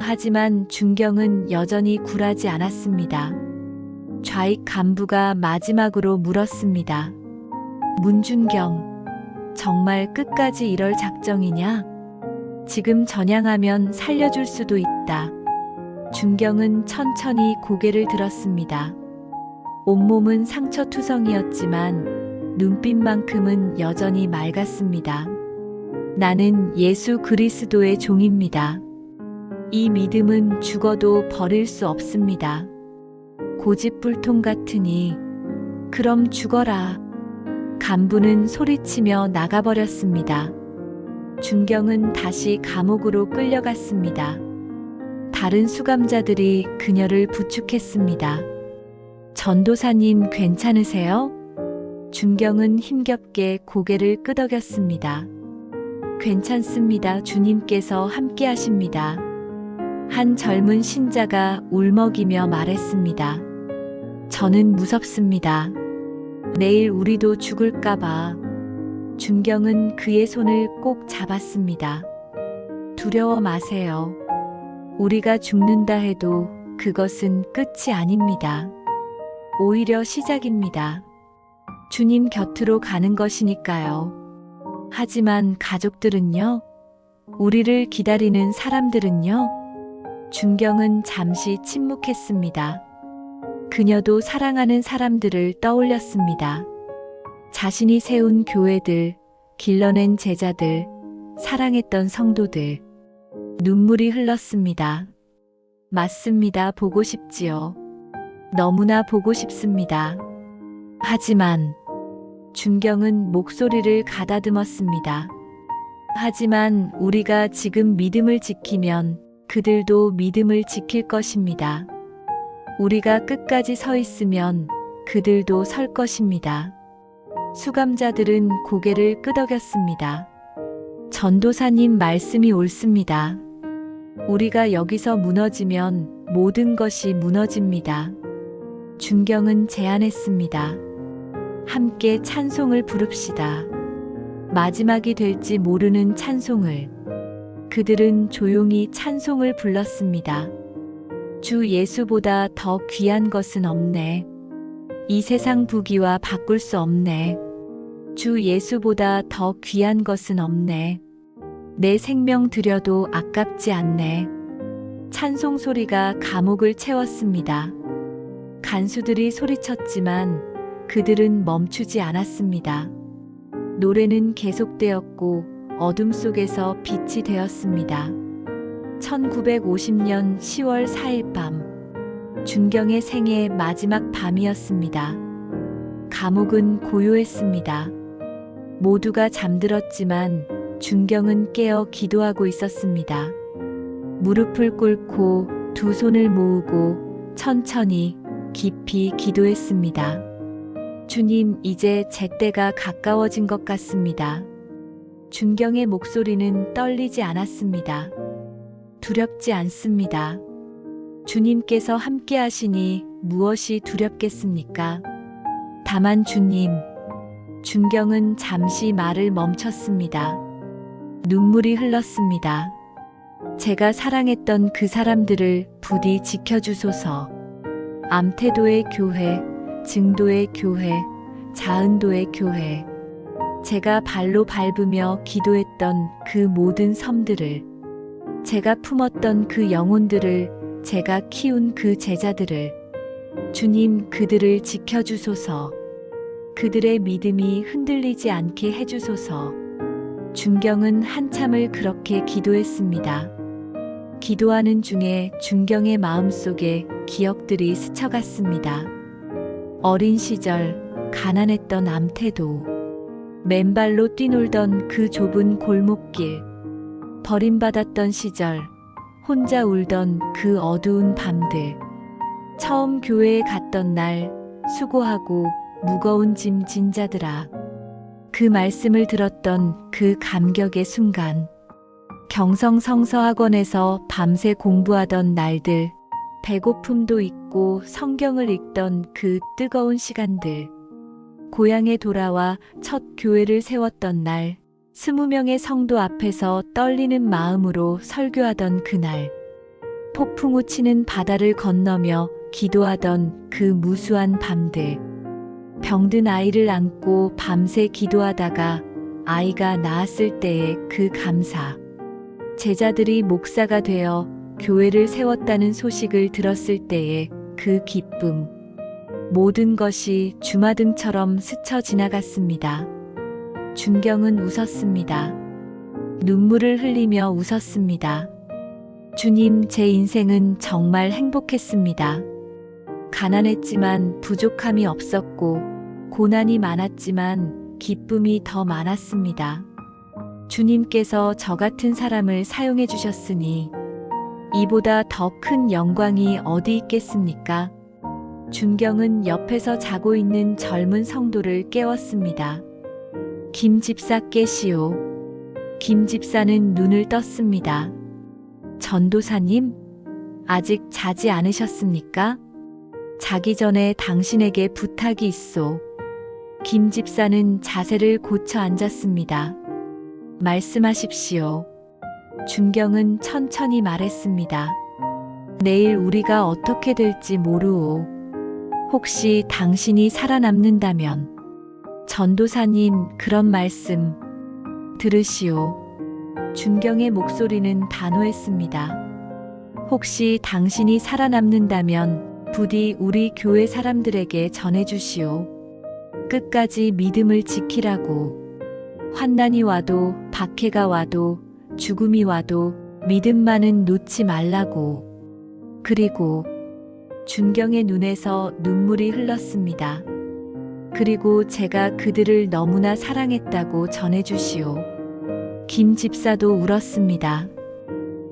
하지만 준경은 여전히 굴하지 않았습니다. 좌익 간부가 마지막으로 물었습니다. 문준경, 정말 끝까지 이럴 작정이냐? 지금 전향하면 살려줄 수도 있다. 준경은 천천히 고개를 들었습니다. 온몸은 상처투성이었지만 눈빛만큼은 여전히 맑았습니다. 나는 예수 그리스도의 종입니다. 이 믿음은 죽어도 버릴 수 없습니다. 고집불통 같으니 그럼 죽어라. 간부는 소리치며 나가버렸습니다. 준경은 다시 감옥으로 끌려갔습니다. 다른 수감자들이 그녀를 부축했습니다. 전도사님 괜찮으세요? 준경은 힘겹게 고개를 끄덕였습니다. 괜찮습니다. 주님께서 함께 하십니다. 한 젊은 신자가 울먹이며 말했습니다. 저는 무섭습니다. 내일 우리도 죽을까봐. 준경은 그의 손을 꼭 잡았습니다. 두려워 마세요. 우리가 죽는다 해도 그것은 끝이 아닙니다. 오히려 시작입니다. 주님 곁으로 가는 것이니까요. 하지만 가족들은요? 우리를 기다리는 사람들은요? 준경은 잠시 침묵했습니다. 그녀도 사랑하는 사람들을 떠올렸습니다. 자신이 세운 교회들, 길러낸 제자들, 사랑했던 성도들. 눈물이 흘렀습니다. 맞습니다. 보고 싶지요. 너무나 보고 싶습니다. 하지만 준경은 목소리를 가다듬었습니다. 하지만 우리가 지금 믿음을 지키면 그들도 믿음을 지킬 것입니다. 우리가 끝까지 서 있으면 그들도 설 것입니다. 수감자들은 고개를 끄덕였습니다. 전도사님 말씀이 옳습니다. 우리가 여기서 무너지면 모든 것이 무너집니다. 준경은 제안했습니다. 함께 찬송을 부릅시다. 마지막이 될지 모르는 찬송을. 그들은 조용히 찬송을 불렀습니다. 주 예수보다 더 귀한 것은 없네. 이 세상 부귀와 바꿀 수 없네. 주 예수보다 더 귀한 것은 없네. 내 생명 드려도 아깝지 않네. 찬송 소리가 감옥을 채웠습니다. 간수들이 소리쳤지만 그들은 멈추지 않았습니다. 노래는 계속되었고 어둠 속에서 빛이 되었습니다. 1950년 10월 4일 밤, 준경의 생애 마지막 밤이었습니다. 감옥은 고요했습니다. 모두가 잠들었지만 준경은 깨어 기도하고 있었습니다. 무릎을 꿇고 두 손을 모으고 천천히 깊이 기도했습니다. 주님, 이제 제 때가 가까워진 것 같습니다. 준경의 목소리는 떨리지 않았습니다. 두렵지 않습니다. 주님께서 함께 하시니 무엇이 두렵겠습니까? 다만 주님. 준경은 잠시 말을 멈췄습니다. 눈물이 흘렀습니다. 제가 사랑했던 그 사람들을 부디 지켜주소서. 암태도의 교회, 증도의 교회, 자은도의 교회. 제가 발로 밟으며 기도했던 그 모든 섬들을, 제가 품었던 그 영혼들을, 제가 키운 그 제자들을, 주님 그들을 지켜주소서. 그들의 믿음이 흔들리지 않게 해주소서. 준경은 한참을 그렇게 기도했습니다. 기도하는 중에 준경의 마음속에 기억들이 스쳐갔습니다. 어린 시절, 가난했던 암태도, 맨발로 뛰놀던 그 좁은 골목길, 버림받았던 시절, 혼자 울던 그 어두운 밤들, 처음 교회에 갔던 날, 수고하고 무거운 짐 진 자들아. 그 말씀을 들었던 그 감격의 순간, 경성성서학원에서 밤새 공부하던 날들, 배고픔도 있고 성경을 읽던 그 뜨거운 시간들, 고향에 돌아와 첫 교회를 세웠던 날, 20명의 성도 앞에서 떨리는 마음으로 설교하던 그날, 폭풍우 치는 바다를 건너며 기도하던 그 무수한 밤들, 병든 아이를 안고 밤새 기도하다가 아이가 나았을 때의 그 감사, 제자들이 목사가 되어 교회를 세웠다는 소식을 들었을 때의 그 기쁨, 모든 것이 주마등처럼 스쳐 지나갔습니다. 준경은 웃었습니다. 눈물을 흘리며 웃었습니다. 주님, 제 인생은 정말 행복했습니다. 가난했지만 부족함이 없었고, 고난이 많았지만 기쁨이 더 많았습니다. 주님께서 저 같은 사람을 사용해 주셨으니 이보다 더 큰 영광이 어디 있겠습니까? 준경은 옆에서 자고 있는 젊은 성도를 깨웠습니다. 김 집사 깨시오. 김 집사는 눈을 떴습니다. 전도사님, 아직 자지 않으셨습니까? 자기 전에 당신에게 부탁이 있소. 김 집사는 자세를 고쳐 앉았습니다. 말씀하십시오. 준경은 천천히 말했습니다. 내일 우리가 어떻게 될지 모르오. 혹시 당신이 살아남는다면, 전도사님, 그런 말씀 들으시오. 준경의 목소리는 단호했습니다. 혹시 당신이 살아남는다면 부디 우리 교회 사람들에게 전해주시오. 끝까지 믿음을 지키라고. 환난이 와도, 박해가 와도, 죽음이 와도 믿음만은 놓지 말라고. 그리고 준경의 눈에서 눈물이 흘렀습니다. 그리고 제가 그들을 너무나 사랑했다고 전해주시오. 김 집사도 울었습니다.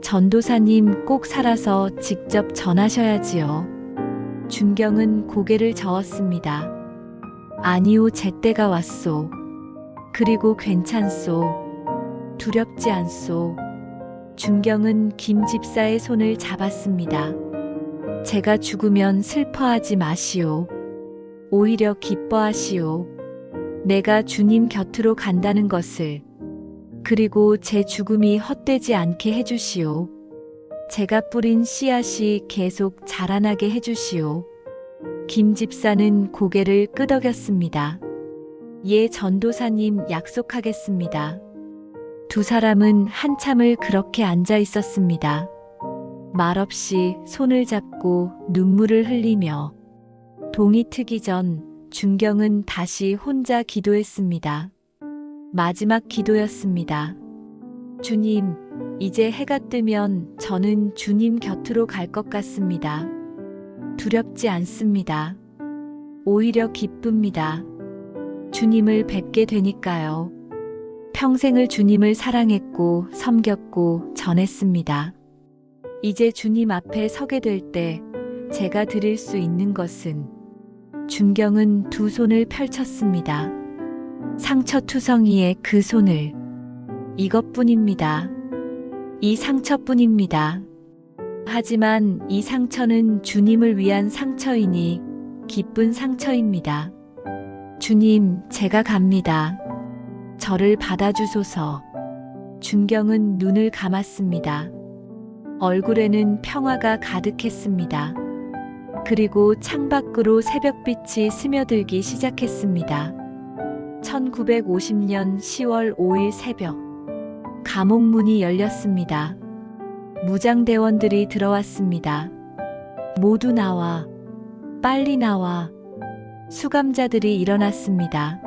전도사님, 꼭 살아서 직접 전하셔야지요. 준경은 고개를 저었습니다. 아니오, 제 때가 왔소. 그리고 괜찮소. 두렵지 않소. 준경은 김 집사의 손을 잡았습니다. 제가 죽으면 슬퍼하지 마시오. 오히려 기뻐하시오. 내가 주님 곁으로 간다는 것을. 그리고 제 죽음이 헛되지 않게 해주시오. 제가 뿌린 씨앗이 계속 자라나게 해주시오. 김 집사는 고개를 끄덕였습니다. 예, 전도사님, 약속하겠습니다. 두 사람은 한참을 그렇게 앉아 있었습니다. 말없이 손을 잡고 눈물을 흘리며. 동이 트기 전 준경은 다시 혼자 기도했습니다. 마지막 기도였습니다. 주님, 이제 해가 뜨면 저는 주님 곁으로 갈 것 같습니다. 두렵지 않습니다. 오히려 기쁩니다. 주님을 뵙게 되니까요. 평생을 주님을 사랑했고 섬겼고 전했습니다. 이제 주님 앞에 서게 될 때 제가 드릴 수 있는 것은. 준경은 두 손을 펼쳤습니다. 상처투성이의 그 손을. 이것뿐입니다. 이 상처뿐입니다. 하지만 이 상처는 주님을 위한 상처이니 기쁜 상처입니다. 주님, 제가 갑니다. 저를 받아주소서. 준경은 눈을 감았습니다. 얼굴에는 평화가 가득했습니다. 그리고 창밖으로 새벽빛이 스며들기 시작했습니다. 1950년 10월 5일 새벽, 감옥 문이 열렸습니다. 무장대원들이 들어왔습니다. 모두 나와, 빨리 나와. 수감자들이 일어났습니다.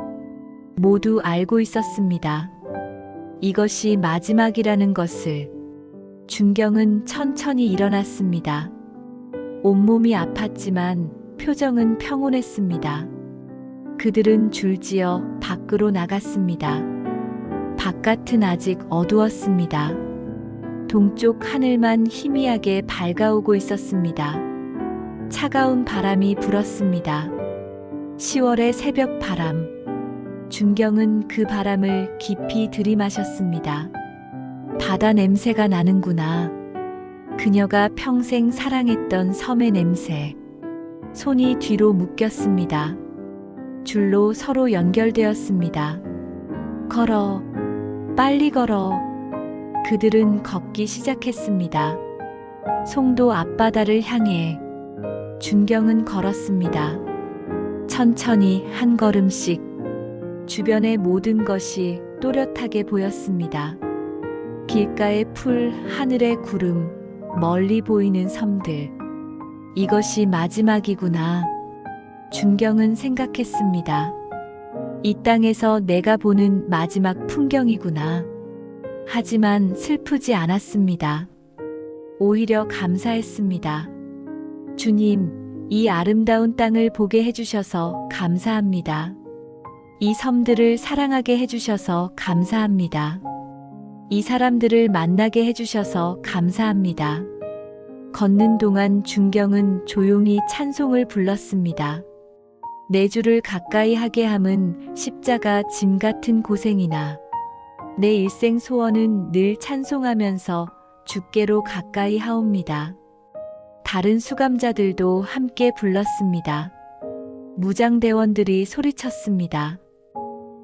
모두 알고 있었습니다. 이것이 마지막이라는 것을. 준경은 천천히 일어났습니다. 온몸이 아팠지만 표정은 평온했습니다. 그들은 줄지어 밖으로 나갔습니다. 바깥은 아직 어두웠습니다. 동쪽 하늘만 희미하게 밝아오고 있었습니다. 차가운 바람이 불었습니다. 10월의 새벽 바람. 준경은 그 바람을 깊이 들이마셨습니다. 바다 냄새가 나는구나. 그녀가 평생 사랑했던 섬의 냄새. 손이 뒤로 묶였습니다. 줄로 서로 연결되었습니다. 걸어, 빨리 걸어. 그들은 걷기 시작했습니다. 송도 앞바다를 향해. 준경은 걸었습니다. 천천히 한 걸음씩. 주변의 모든 것이 또렷하게 보였습니다. 길가의 풀, 하늘의 구름, 멀리 보이는 섬들. 이것이 마지막이구나. 준경은 생각했습니다. 이 땅에서 내가 보는 마지막 풍경이구나. 하지만 슬프지 않았습니다. 오히려 감사했습니다. 주님, 이 아름다운 땅을 보게 해주셔서 감사합니다. 이 섬들을 사랑하게 해주셔서 감사합니다. 이 사람들을 만나게 해주셔서 감사합니다. 걷는 동안 준경은 조용히 찬송을 불렀습니다. 내 주를 가까이 하게 함은 십자가 짐 같은 고생이나 내 일생 소원은 늘 찬송하면서 주께로 가까이 하옵니다. 다른 수감자들도 함께 불렀습니다. 무장대원들이 소리쳤습니다.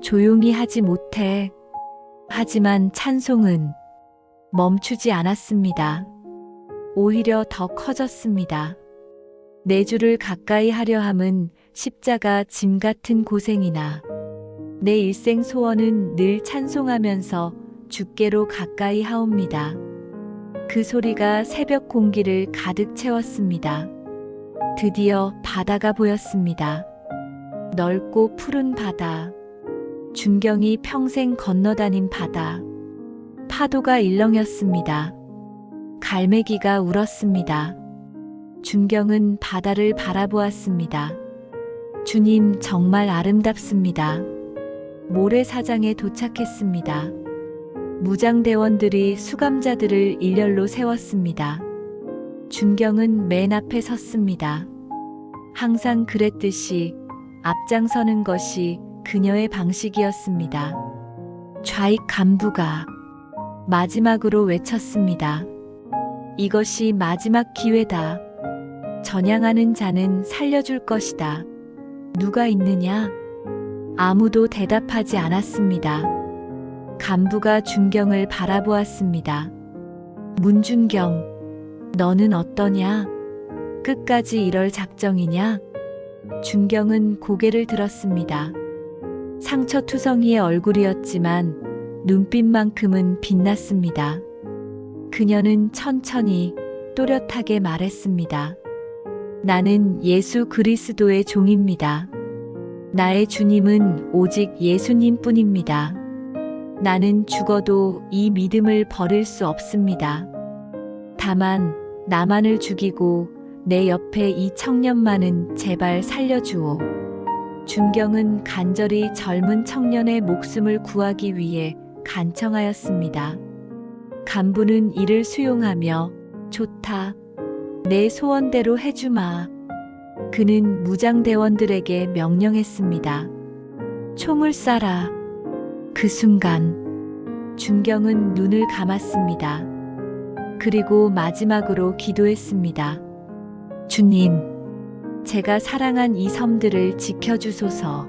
조용히 하지 못해. 하지만 찬송은 멈추지 않았습니다. 오히려 더 커졌습니다. 내 주를 가까이 하려 함은 십자가 짐 같은 고생이나 내 일생 소원은 늘 찬송하면서 주께로 가까이 하옵니다. 그 소리가 새벽 공기를 가득 채웠습니다. 드디어 바다가 보였습니다. 넓고 푸른 바다. 준경이 평생 건너다닌 바다. 파도가 일렁였습니다. 갈매기가 울었습니다. 준경은 바다를 바라보았습니다. 주님, 정말 아름답습니다. 모래사장에 도착했습니다. 무장대원들이 수감자들을 일렬로 세웠습니다. 준경은 맨 앞에 섰습니다. 항상 그랬듯이 앞장서는 것이 그녀의 방식이었습니다. 좌익 간부가 마지막으로 외쳤습니다. 이것이 마지막 기회다. 전향하는 자는 살려줄 것이다. 누가 있느냐? 아무도 대답하지 않았습니다. 간부가 준경을 바라보았습니다. 문준경, 너는 어떠냐? 끝까지 이럴 작정이냐? 준경은 고개를 들었습니다. 상처투성이의 얼굴이었지만 눈빛만큼은 빛났습니다. 그녀는 천천히 또렷하게 말했습니다. 나는 예수 그리스도의 종입니다. 나의 주님은 오직 예수님뿐입니다. 나는 죽어도 이 믿음을 버릴 수 없습니다. 다만 나만을 죽이고 내 옆에 이 청년만은 제발 살려주오. 준경은 간절히 젊은 청년의 목숨을 구하기 위해 간청하였습니다. 간부는 이를 수용하며 좋다. 내 소원대로 해주마. 그는 무장대원들에게 명령했습니다. 총을 쏴라. 그 순간 준경은 눈을 감았습니다. 그리고 마지막으로 기도했습니다. 주님, 제가 사랑한 이 섬들을 지켜주소서.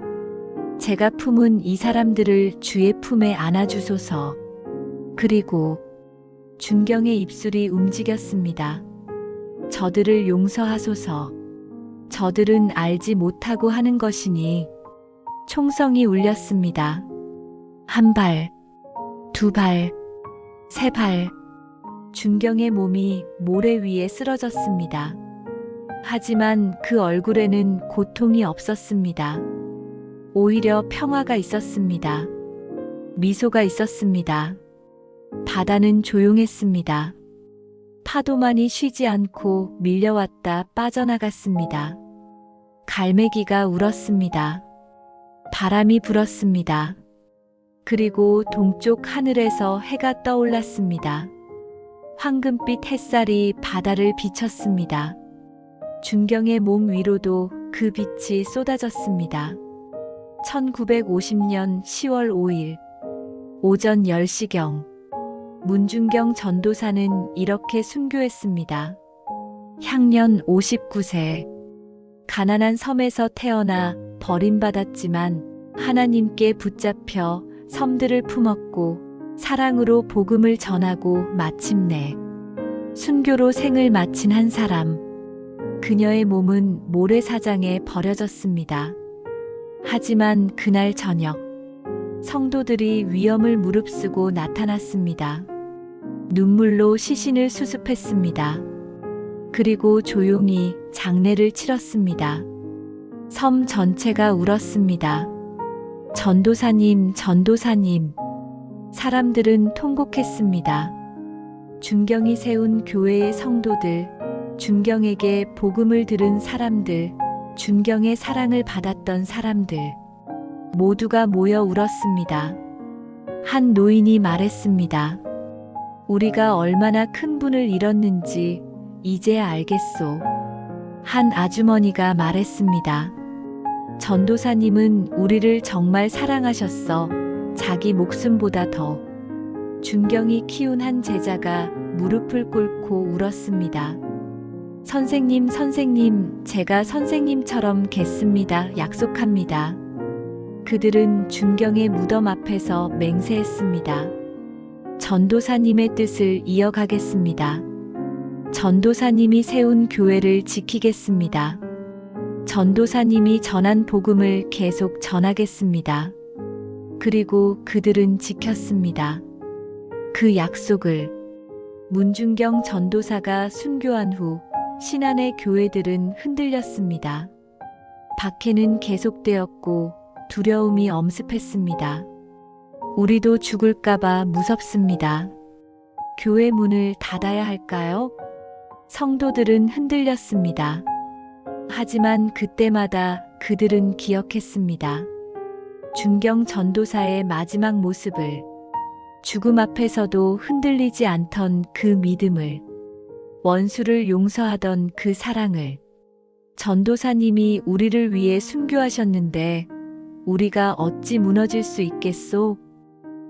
제가 품은 이 사람들을 주의 품에 안아주소서. 그리고 준경의 입술이 움직였습니다. 저들을 용서하소서. 저들은 알지 못하고 하는 것이니. 총성이 울렸습니다. 한 발, 두 발, 세 발. 준경의 몸이 모래 위에 쓰러졌습니다. 하지만 그 얼굴에는 고통이 없었습니다. 오히려 평화가 있었습니다. 미소가 있었습니다. 바다는 조용했습니다. 파도만이 쉬지 않고 밀려왔다 빠져나갔습니다. 갈매기가 울었습니다. 바람이 불었습니다. 그리고 동쪽 하늘에서 해가 떠올랐습니다. 황금빛 햇살이 바다를 비쳤습니다. 준경의 몸 위로도 그 빛이 쏟아졌습니다. 1950년 10월 5일 오전 10시경 문준경 전도사는 이렇게 순교했습니다. 향년 59세. 가난한 섬에서 태어나 버림받았지만 하나님께 붙잡혀 섬들을 품었고 사랑으로 복음을 전하고 마침내 순교로 생을 마친 한 사람. 그녀의 몸은 모래사장에 버려졌습니다. 하지만 그날 저녁 성도들이 위험을 무릅쓰고 나타났습니다. 눈물로 시신을 수습했습니다. 그리고 조용히 장례를 치렀습니다. 섬 전체가 울었습니다. 전도사님, 전도사님. 사람들은 통곡했습니다. 준경이 세운 교회의 성도들, 준경에게 복음을 들은 사람들, 준경의 사랑을 받았던 사람들, 모두가 모여 울었습니다. 한 노인이 말했습니다. 우리가 얼마나 큰 분을 잃었는지 이제야 알겠소. 한 아주머니가 말했습니다. 전도사님은 우리를 정말 사랑하셨어. 자기 목숨보다 더. 준경이 키운 한 제자가 무릎을 꿇고 울었습니다. 선생님, 선생님, 제가 선생님처럼 겠습니다. 약속합니다. 그들은 준경의 무덤 앞에서 맹세했습니다. 전도사님의 뜻을 이어가겠습니다. 전도사님이 세운 교회를 지키겠습니다. 전도사님이 전한 복음을 계속 전하겠습니다. 그리고 그들은 지켰습니다. 그 약속을. 문준경 전도사가 순교한 후 신안의 교회들은 흔들렸습니다. 박해는 계속되었고 두려움이 엄습했습니다. 우리도 죽을까봐 무섭습니다. 교회 문을 닫아야 할까요? 성도들은 흔들렸습니다. 하지만 그때마다 그들은 기억했습니다. 준경 전도사의 마지막 모습을, 죽음 앞에서도 흔들리지 않던 그 믿음을, 원수를 용서하던 그 사랑을. 전도사님이 우리를 위해 순교하셨는데 우리가 어찌 무너질 수 있겠소?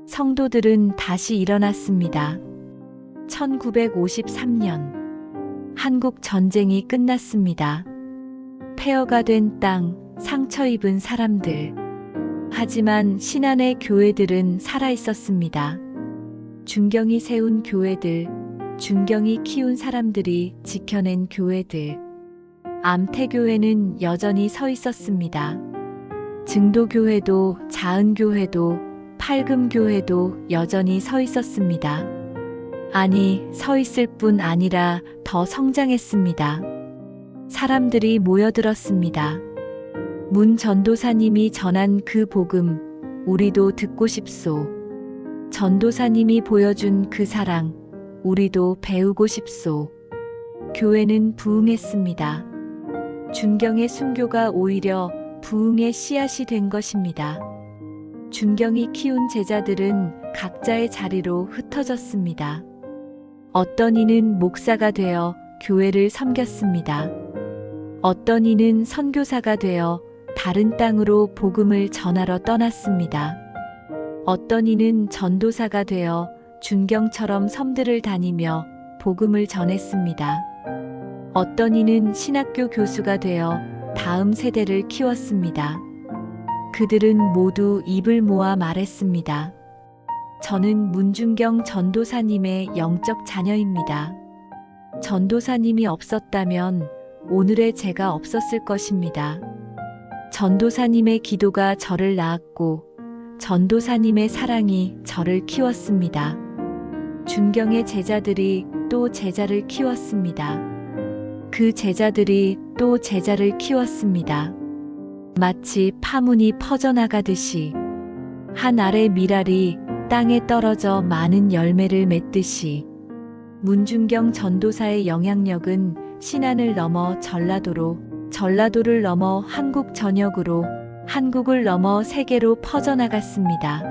성도들은 다시 일어났습니다. 1953년 한국 전쟁이 끝났습니다. 폐허가 된 땅, 상처 입은 사람들. 하지만 신안의 교회들은 살아있었습니다. 준경이 세운 교회들, 준경이 키운 사람들이 지켜낸 교회들. 암태교회는 여전히 서 있었습니다. 증도교회도, 자은교회도, 팔금교회도 여전히 서 있었습니다. 아니, 서 있을 뿐 아니라 더 성장했습니다. 사람들이 모여들었습니다. 문 전도사님이 전한 그 복음, 우리도 듣고 싶소. 전도사님이 보여준 그 사랑, 우리도 배우고 싶소. 교회는 부흥했습니다. 준경의 순교가 오히려 부흥의 씨앗이 된 것입니다. 준경이 키운 제자들은 각자의 자리로 흩어졌습니다. 어떤 이는 목사가 되어 교회를 섬겼습니다. 어떤 이는 선교사가 되어 다른 땅으로 복음을 전하러 떠났습니다. 어떤 이는 전도사가 되어 준경처럼 섬들을 다니며 복음을 전했습니다. 어떤 이는 신학교 교수가 되어 다음 세대를 키웠습니다. 그들은 모두 입을 모아 말했습니다. 저는 문준경 전도사님의 영적 자녀입니다. 전도사님이 없었다면 오늘의 제가 없었을 것입니다. 전도사님의 기도가 저를 낳았고 전도사님의 사랑이 저를 키웠습니다. 준경의 제자들이 또 제자를 키웠습니다. 그 제자들이 또 제자를 키웠습니다. 마치 파문이 퍼져나가듯이 한 알의 밀알이 땅에 떨어져 많은 열매를 맺듯이 문준경 전도사의 영향력은 신안을 넘어 전라도로, 전라도를 넘어 한국 전역으로, 한국을 넘어 세계로 퍼져나갔습니다.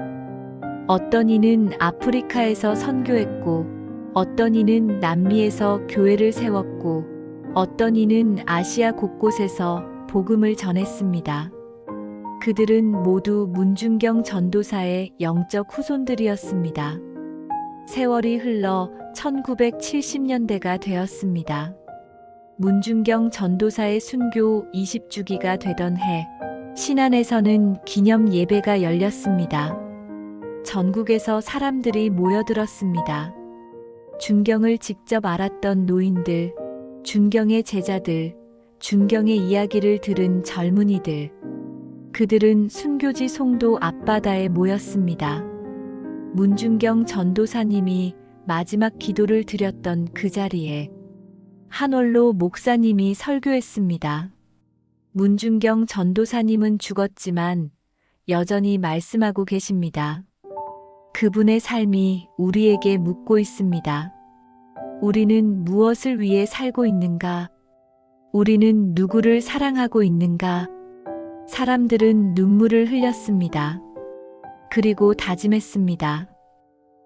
어떤 이는 아프리카에서 선교했고, 어떤 이는 남미에서 교회를 세웠고, 어떤 이는 아시아 곳곳에서 복음을 전했습니다. 그들은 모두 문준경 전도사의 영적 후손들이었습니다. 세월이 흘러 1970년대가 되었습니다. 문준경 전도사의 순교 20주기가 되던 해, 신안에서는 기념 예배가 열렸습니다. 전국에서 사람들이 모여들었습니다. 준경을 직접 알았던 노인들, 준경의 제자들, 준경의 이야기를 들은 젊은이들, 그들은 순교지 송도 앞바다에 모였습니다. 문준경 전도사님이 마지막 기도를 드렸던 그 자리에 한월로 목사님이 설교했습니다. 문준경 전도사님은 죽었지만 여전히 말씀하고 계십니다. 그분의 삶이 우리에게 묻고 있습니다. 우리는 무엇을 위해 살고 있는가? 우리는 누구를 사랑하고 있는가? 사람들은 눈물을 흘렸습니다. 그리고 다짐했습니다.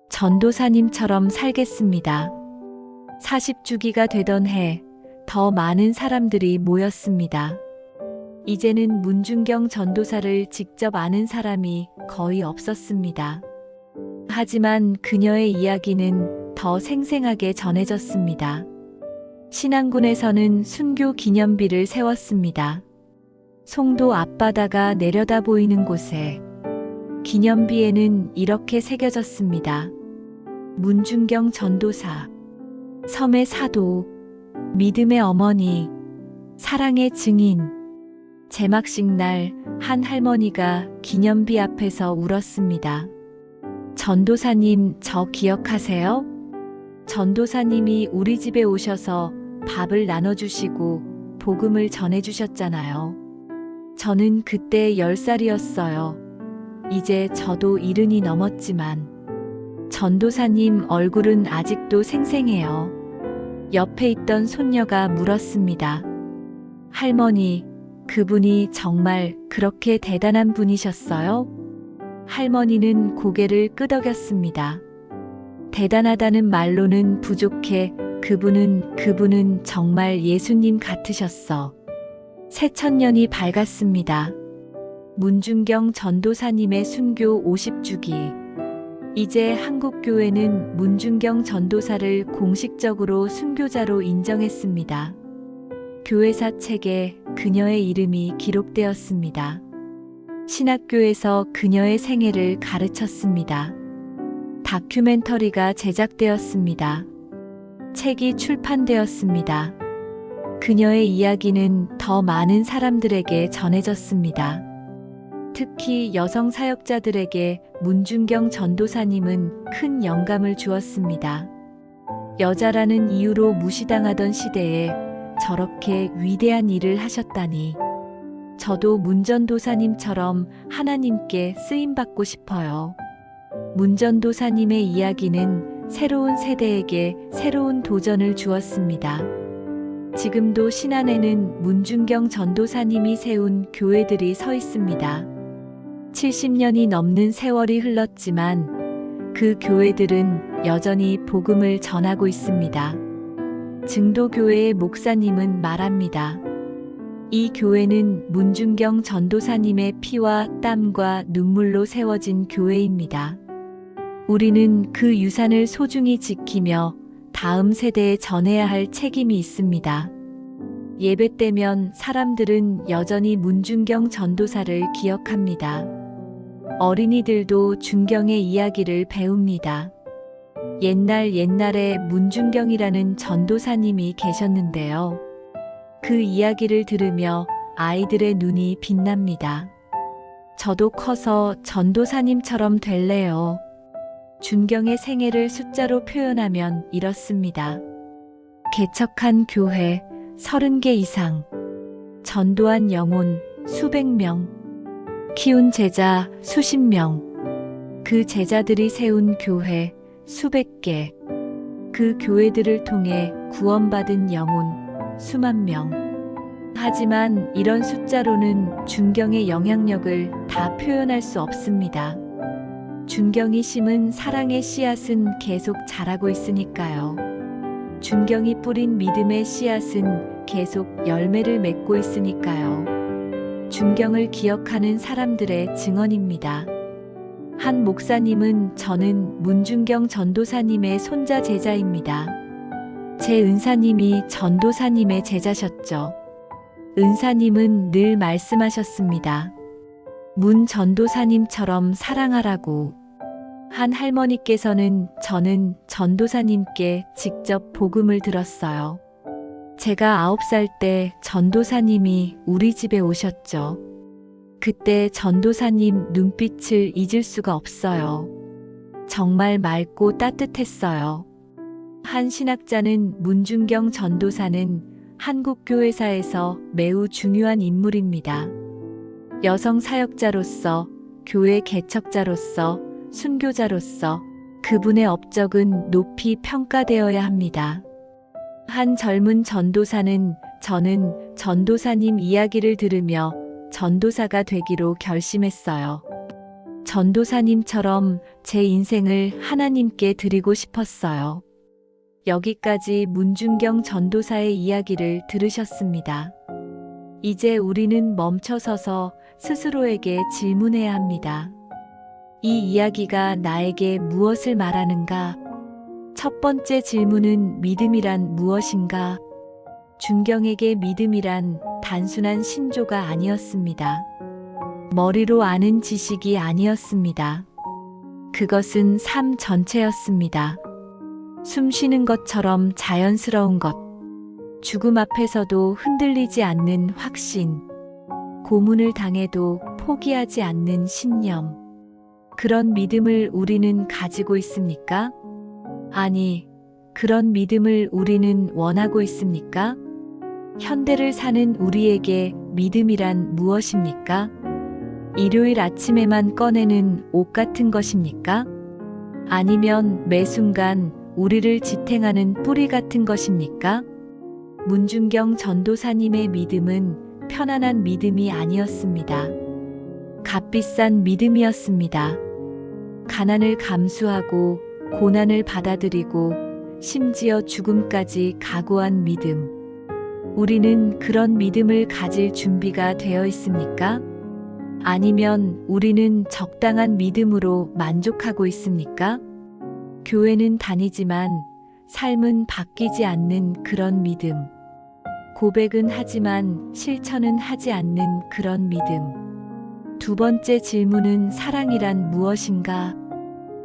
전도사님처럼 살겠습니다. 40주기가 되던 해, 더 많은 사람들이 모였습니다. 이제는 문준경 전도사를 직접 아는 사람이 거의 없었습니다. 하지만 그녀의 이야기는 더 생생하게 전해졌습니다. 신안군에서는 순교 기념비를 세웠습니다. 송도 앞바다가 내려다 보이는 곳에 기념비에는 이렇게 새겨졌습니다. 문준경 전도사, 섬의 사도, 믿음의 어머니, 사랑의 증인. 제막식 날 한 할머니가 기념비 앞에서 울었습니다. 전도사님, 저 기억하세요? 전도사님이 우리 집에 오셔서 밥을 나눠주시고 복음을 전해주셨잖아요. 저는 그때 10살이었어요. 이제 저도 70이 넘었지만 전도사님 얼굴은 아직도 생생해요. 옆에 있던 손녀가 물었습니다. 할머니, 그분이 정말 그렇게 대단한 분이셨어요? 할머니는 고개를 끄덕였습니다. 대단하다는 말로는 부족해. 그분은 정말 예수님 같으셨어. 새천년이 밝았습니다. 문준경 전도사님의 순교 50주기. 이제 한국교회는 문준경 전도사를 공식적으로 순교자로 인정했습니다. 교회사 책에 그녀의 이름이 기록되었습니다. 신학교에서 그녀의 생애를 가르쳤습니다. 다큐멘터리가 제작되었습니다. 책이 출판되었습니다. 그녀의 이야기는 더 많은 사람들에게 전해졌습니다. 특히 여성 사역자들에게 문준경 전도사님은 큰 영감을 주었습니다. 여자라는 이유로 무시당하던 시대에 저렇게 위대한 일을 하셨다니. 저도 문전도사님처럼 하나님께 쓰임받고 싶어요. 문전도사님의 이야기는 새로운 세대에게 새로운 도전을 주었습니다. 지금도 신안에는 문준경 전도사님이 세운 교회들이 서 있습니다. 70년이 넘는 세월이 흘렀지만 그 교회들은 여전히 복음을 전하고 있습니다. 증도교회의 목사님은 말합니다. 이 교회는 문준경 전도사님의 피와 땀과 눈물로 세워진 교회입니다. 우리는 그 유산을 소중히 지키며 다음 세대에 전해야 할 책임이 있습니다. 예배 때면 사람들은 여전히 문준경 전도사를 기억합니다. 어린이들도 준경의 이야기를 배웁니다. 옛날에 문준경이라는 전도사님이 계셨는데요. 그 이야기를 들으며 아이들의 눈이 빛납니다. 저도 커서 전도사님처럼 될래요. 준경의 생애를 숫자로 표현하면 이렇습니다. 개척한 교회 30개 이상, 전도한 영혼 수백 명, 키운 제자 수십 명, 그 제자들이 세운 교회 수백 개, 그 교회들을 통해 구원받은 영혼 수만 명. 하지만 이런 숫자로는 준경의 영향력을 다 표현할 수 없습니다. 준경이 심은 사랑의 씨앗은 계속 자라고 있으니까요. 준경이 뿌린 믿음의 씨앗은 계속 열매를 맺고 있으니까요. 준경을 기억하는 사람들의 증언입니다. 한 목사님은 저는 문준경 전도사님의 손자 제자입니다. 제 은사님이 전도사님의 제자셨죠. 은사님은 늘 말씀하셨습니다. 문 전도사님처럼 사랑하라고. 한 할머니께서는 저는 전도사님께 직접 복음을 들었어요. 제가 9살 때 전도사님이 우리 집에 오셨죠. 그때 전도사님 눈빛을 잊을 수가 없어요. 정말 맑고 따뜻했어요. 한 신학자는 문준경 전도사는 한국교회사에서 매우 중요한 인물입니다. 여성 사역자로서, 교회 개척자로서, 순교자로서 그분의 업적은 높이 평가되어야 합니다. 한 젊은 전도사는 저는 전도사님 이야기를 들으며 전도사가 되기로 결심했어요. 전도사님처럼 제 인생을 하나님께 드리고 싶었어요. 여기까지 문준경 전도사의 이야기를 들으셨습니다. 이제 우리는 멈춰서서 스스로에게 질문해야 합니다. 이 이야기가 나에게 무엇을 말하는가? 첫 번째 질문은 믿음이란 무엇인가? 준경에게 믿음이란 단순한 신조가 아니었습니다. 머리로 아는 지식이 아니었습니다. 그것은 삶 전체였습니다. 숨 쉬는 것처럼 자연스러운 것, 죽음 앞에서도 흔들리지 않는 확신, 고문을 당해도 포기하지 않는 신념. 그런 믿음을 우리는 가지고 있습니까? 아니, 그런 믿음을 우리는 원하고 있습니까? 현대를 사는 우리에게 믿음이란 무엇입니까? 일요일 아침에만 꺼내는 옷 같은 것입니까? 아니면 매 순간 우리를 지탱하는 뿌리 같은 것입니까? 문준경 전도사님의 믿음은 편안한 믿음이 아니었습니다. 값비싼 믿음이었습니다. 가난을 감수하고 고난을 받아들이고 심지어 죽음까지 각오한 믿음. 우리는 그런 믿음을 가질 준비가 되어 있습니까? 아니면 우리는 적당한 믿음으로 만족하고 있습니까? 교회는 다니지만 삶은 바뀌지 않는 그런 믿음. 고백은 하지만 실천은 하지 않는 그런 믿음. 두 번째 질문은 사랑이란 무엇인가?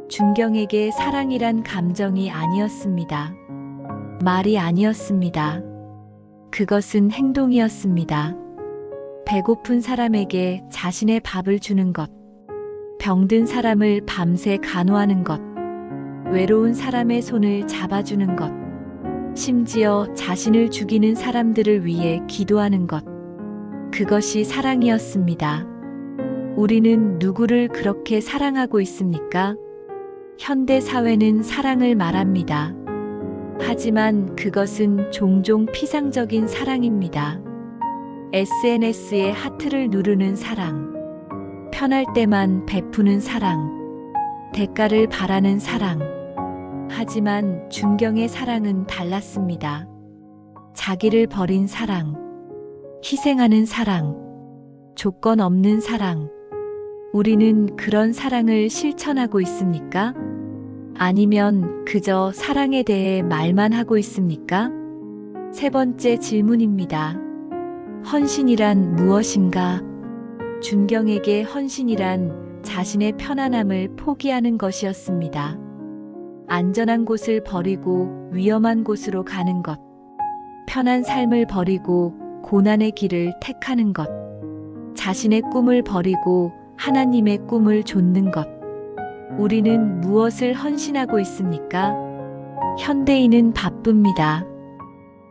준경에게 사랑이란 감정이 아니었습니다. 말이 아니었습니다. 그것은 행동이었습니다. 배고픈 사람에게 자신의 밥을 주는 것, 병든 사람을 밤새 간호하는 것, 외로운 사람의 손을 잡아주는 것, 심지어 자신을 죽이는 사람들을 위해 기도하는 것, 그것이 사랑이었습니다. 우리는 누구를 그렇게 사랑하고 있습니까? 현대 사회는 사랑을 말합니다. 하지만 그것은 종종 피상적인 사랑입니다. SNS에 하트를 누르는 사랑, 편할 때만 베푸는 사랑, 대가를 바라는 사랑. 하지만 준경의 사랑은 달랐습니다. 자기를 버린 사랑, 희생하는 사랑, 조건 없는 사랑. 우리는 그런 사랑을 실천하고 있습니까? 아니면 그저 사랑에 대해 말만 하고 있습니까? 세 번째 질문입니다. 헌신이란 무엇인가? 준경에게 헌신이란 자신의 편안함을 포기하는 것이었습니다. 안전한 곳을 버리고 위험한 곳으로 가는 것, 편한 삶을 버리고 고난의 길을 택하는 것. 자신의 꿈을 버리고 하나님의 꿈을 좇는 것. 우리는 무엇을 헌신하고 있습니까? 현대인은 바쁩니다.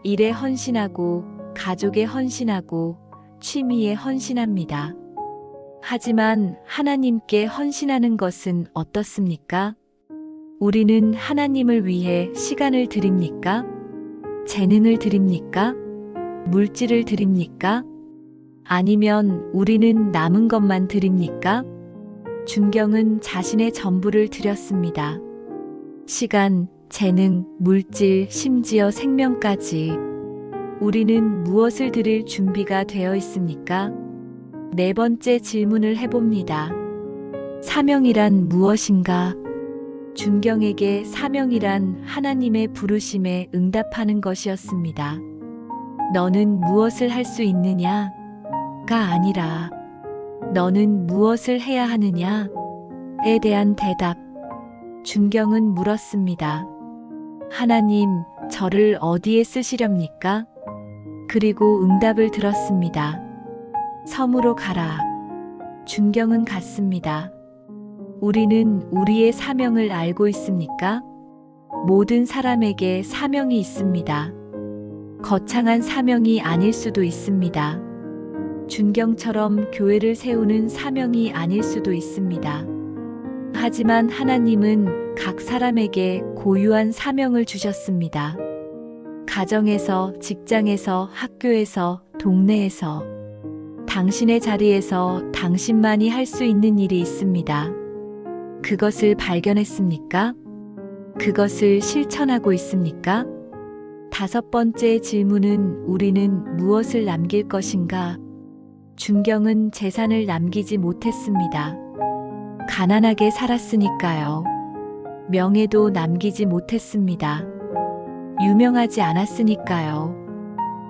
일에 헌신하고, 가족에 헌신하고, 취미에 헌신합니다. 하지만 하나님께 헌신하는 것은 어떻습니까? 우리는 하나님을 위해 시간을 드립니까? 재능을 드립니까? 물질을 드립니까? 아니면 우리는 남은 것만 드립니까? 준경은 자신의 전부를 드렸습니다. 시간, 재능, 물질, 심지어 생명까지. 우리는 무엇을 드릴 준비가 되어 있습니까? 네 번째 질문을 해봅니다. 사명이란 무엇인가? 준경에게 사명이란 하나님의 부르심에 응답하는 것이었습니다. 너는 무엇을 할 수 있느냐가 아니라 너는 무엇을 해야 하느냐에 대한 대답. 준경은 물었습니다. 하나님, 저를 어디에 쓰시렵니까? 그리고 응답을 들었습니다. 섬으로 가라. 준경은 갔습니다. 우리는 우리의 사명을 알고 있습니까? 모든 사람에게 사명이 있습니다. 거창한 사명이 아닐 수도 있습니다. 준경처럼 교회를 세우는 사명이 아닐 수도 있습니다. 하지만 하나님은 각 사람에게 고유한 사명을 주셨습니다. 가정에서, 직장에서, 학교에서, 동네에서, 당신의 자리에서 당신만이 할 수 있는 일이 있습니다. 그것을 발견했습니까? 그것을 실천하고 있습니까? 다섯 번째 질문은 우리는 무엇을 남길 것인가? 준경은 재산을 남기지 못했습니다. 가난하게 살았으니까요. 명예도 남기지 못했습니다. 유명하지 않았으니까요.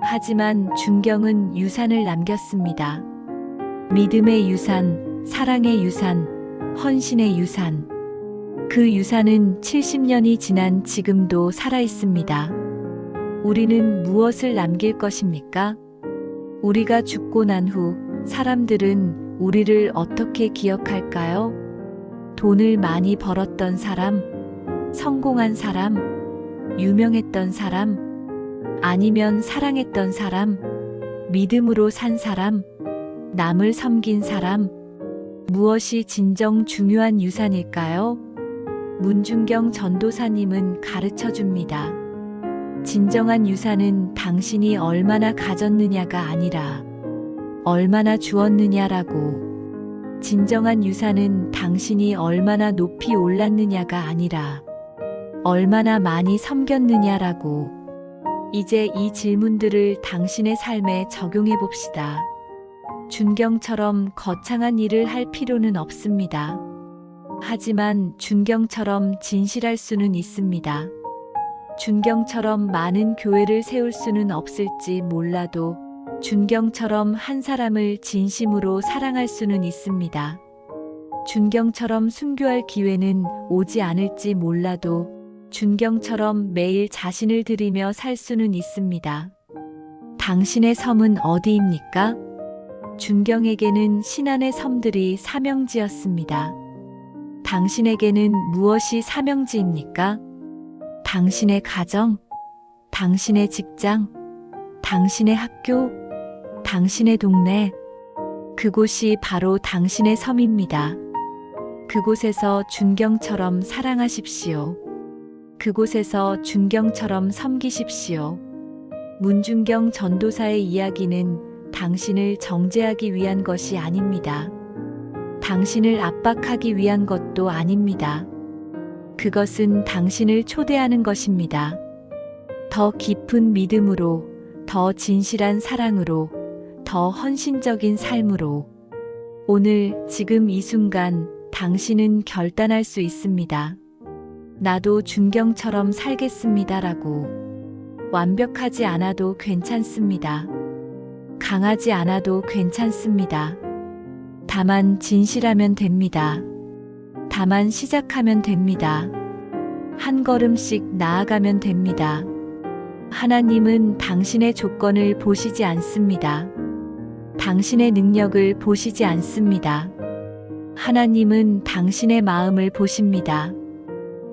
하지만 준경은 유산을 남겼습니다. 믿음의 유산, 사랑의 유산, 헌신의 유산. 그 유산은 70년이 지난 지금도 살아있습니다. 우리는 무엇을 남길 것입니까? 우리가 죽고 난 후 사람들은 우리를 어떻게 기억할까요? 돈을 많이 벌었던 사람, 성공한 사람, 유명했던 사람, 아니면 사랑했던 사람, 믿음으로 산 사람, 남을 섬긴 사람. 무엇이 진정 중요한 유산일까요? 문준경 전도사님은 가르쳐 줍니다. 진정한 유산은 당신이 얼마나 가졌느냐가 아니라 얼마나 주었느냐라고. 진정한 유산은 당신이 얼마나 높이 올랐느냐가 아니라 얼마나 많이 섬겼느냐라고. 이제 이 질문들을 당신의 삶에 적용해 봅시다. 준경처럼 거창한 일을 할 필요는 없습니다. 하지만 준경처럼 진실할 수는 있습니다. 준경처럼 많은 교회를 세울 수는 없을지 몰라도 준경처럼 한 사람을 진심으로 사랑할 수는 있습니다. 준경처럼 순교할 기회는 오지 않을지 몰라도 준경처럼 매일 자신을 드리며 살 수는 있습니다. 당신의 섬은 어디입니까? 준경에게는 신안의 섬들이 사명지였습니다. 당신에게는 무엇이 사명지입니까? 당신의 가정, 당신의 직장, 당신의 학교, 당신의 동네. 그곳이 바로 당신의 섬입니다. 그곳에서 준경처럼 사랑하십시오. 그곳에서 준경처럼 섬기십시오. 문준경 전도사의 이야기는 당신을 정죄하기 위한 것이 아닙니다. 당신을 압박하기 위한 것도 아닙니다. 그것은 당신을 초대하는 것입니다. 더 깊은 믿음으로, 더 진실한 사랑으로, 더 헌신적인 삶으로. 오늘, 지금 이 순간 당신은 결단할 수 있습니다. 나도 준경처럼 살겠습니다라고. 완벽하지 않아도 괜찮습니다. 강하지 않아도 괜찮습니다. 다만 진실하면 됩니다. 다만 시작하면 됩니다. 한 걸음씩 나아가면 됩니다. 하나님은 당신의 조건을 보시지 않습니다. 당신의 능력을 보시지 않습니다. 하나님은 당신의 마음을 보십니다.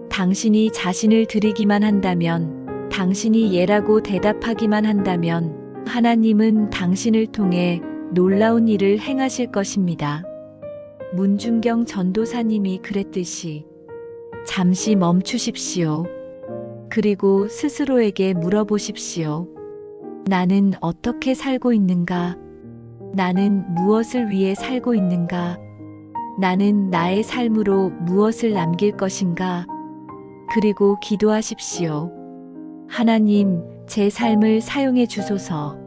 당신이 자신을 드리기만 한다면, 당신이 예라고 대답하기만 한다면, 하나님은 당신을 통해 놀라운 일을 행하실 것입니다. 문중경 전도사님이 그랬듯이 잠시 멈추십시오. 그리고 스스로에게 물어보십시오. 나는 어떻게 살고 있는가? 나는 무엇을 위해 살고 있는가? 나는 나의 삶으로 무엇을 남길 것인가? 그리고 기도하십시오. 하나님, 제 삶을 사용해 주소서.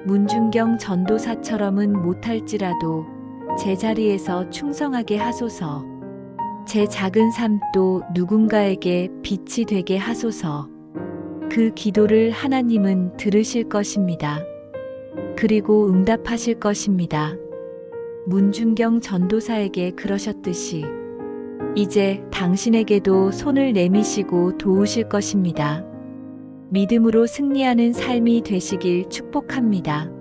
문중경 전도사처럼은 못할지라도 제자리에서 충성하게 하소서. 제 작은 삶도 누군가에게 빛이 되게 하소서. 그 기도를 하나님은 들으실 것입니다. 그리고 응답하실 것입니다. 문중경 전도사에게 그러셨듯이 이제 당신에게도 손을 내미시고 도우실 것입니다. 믿음으로 승리하는 삶이 되시길 축복합니다.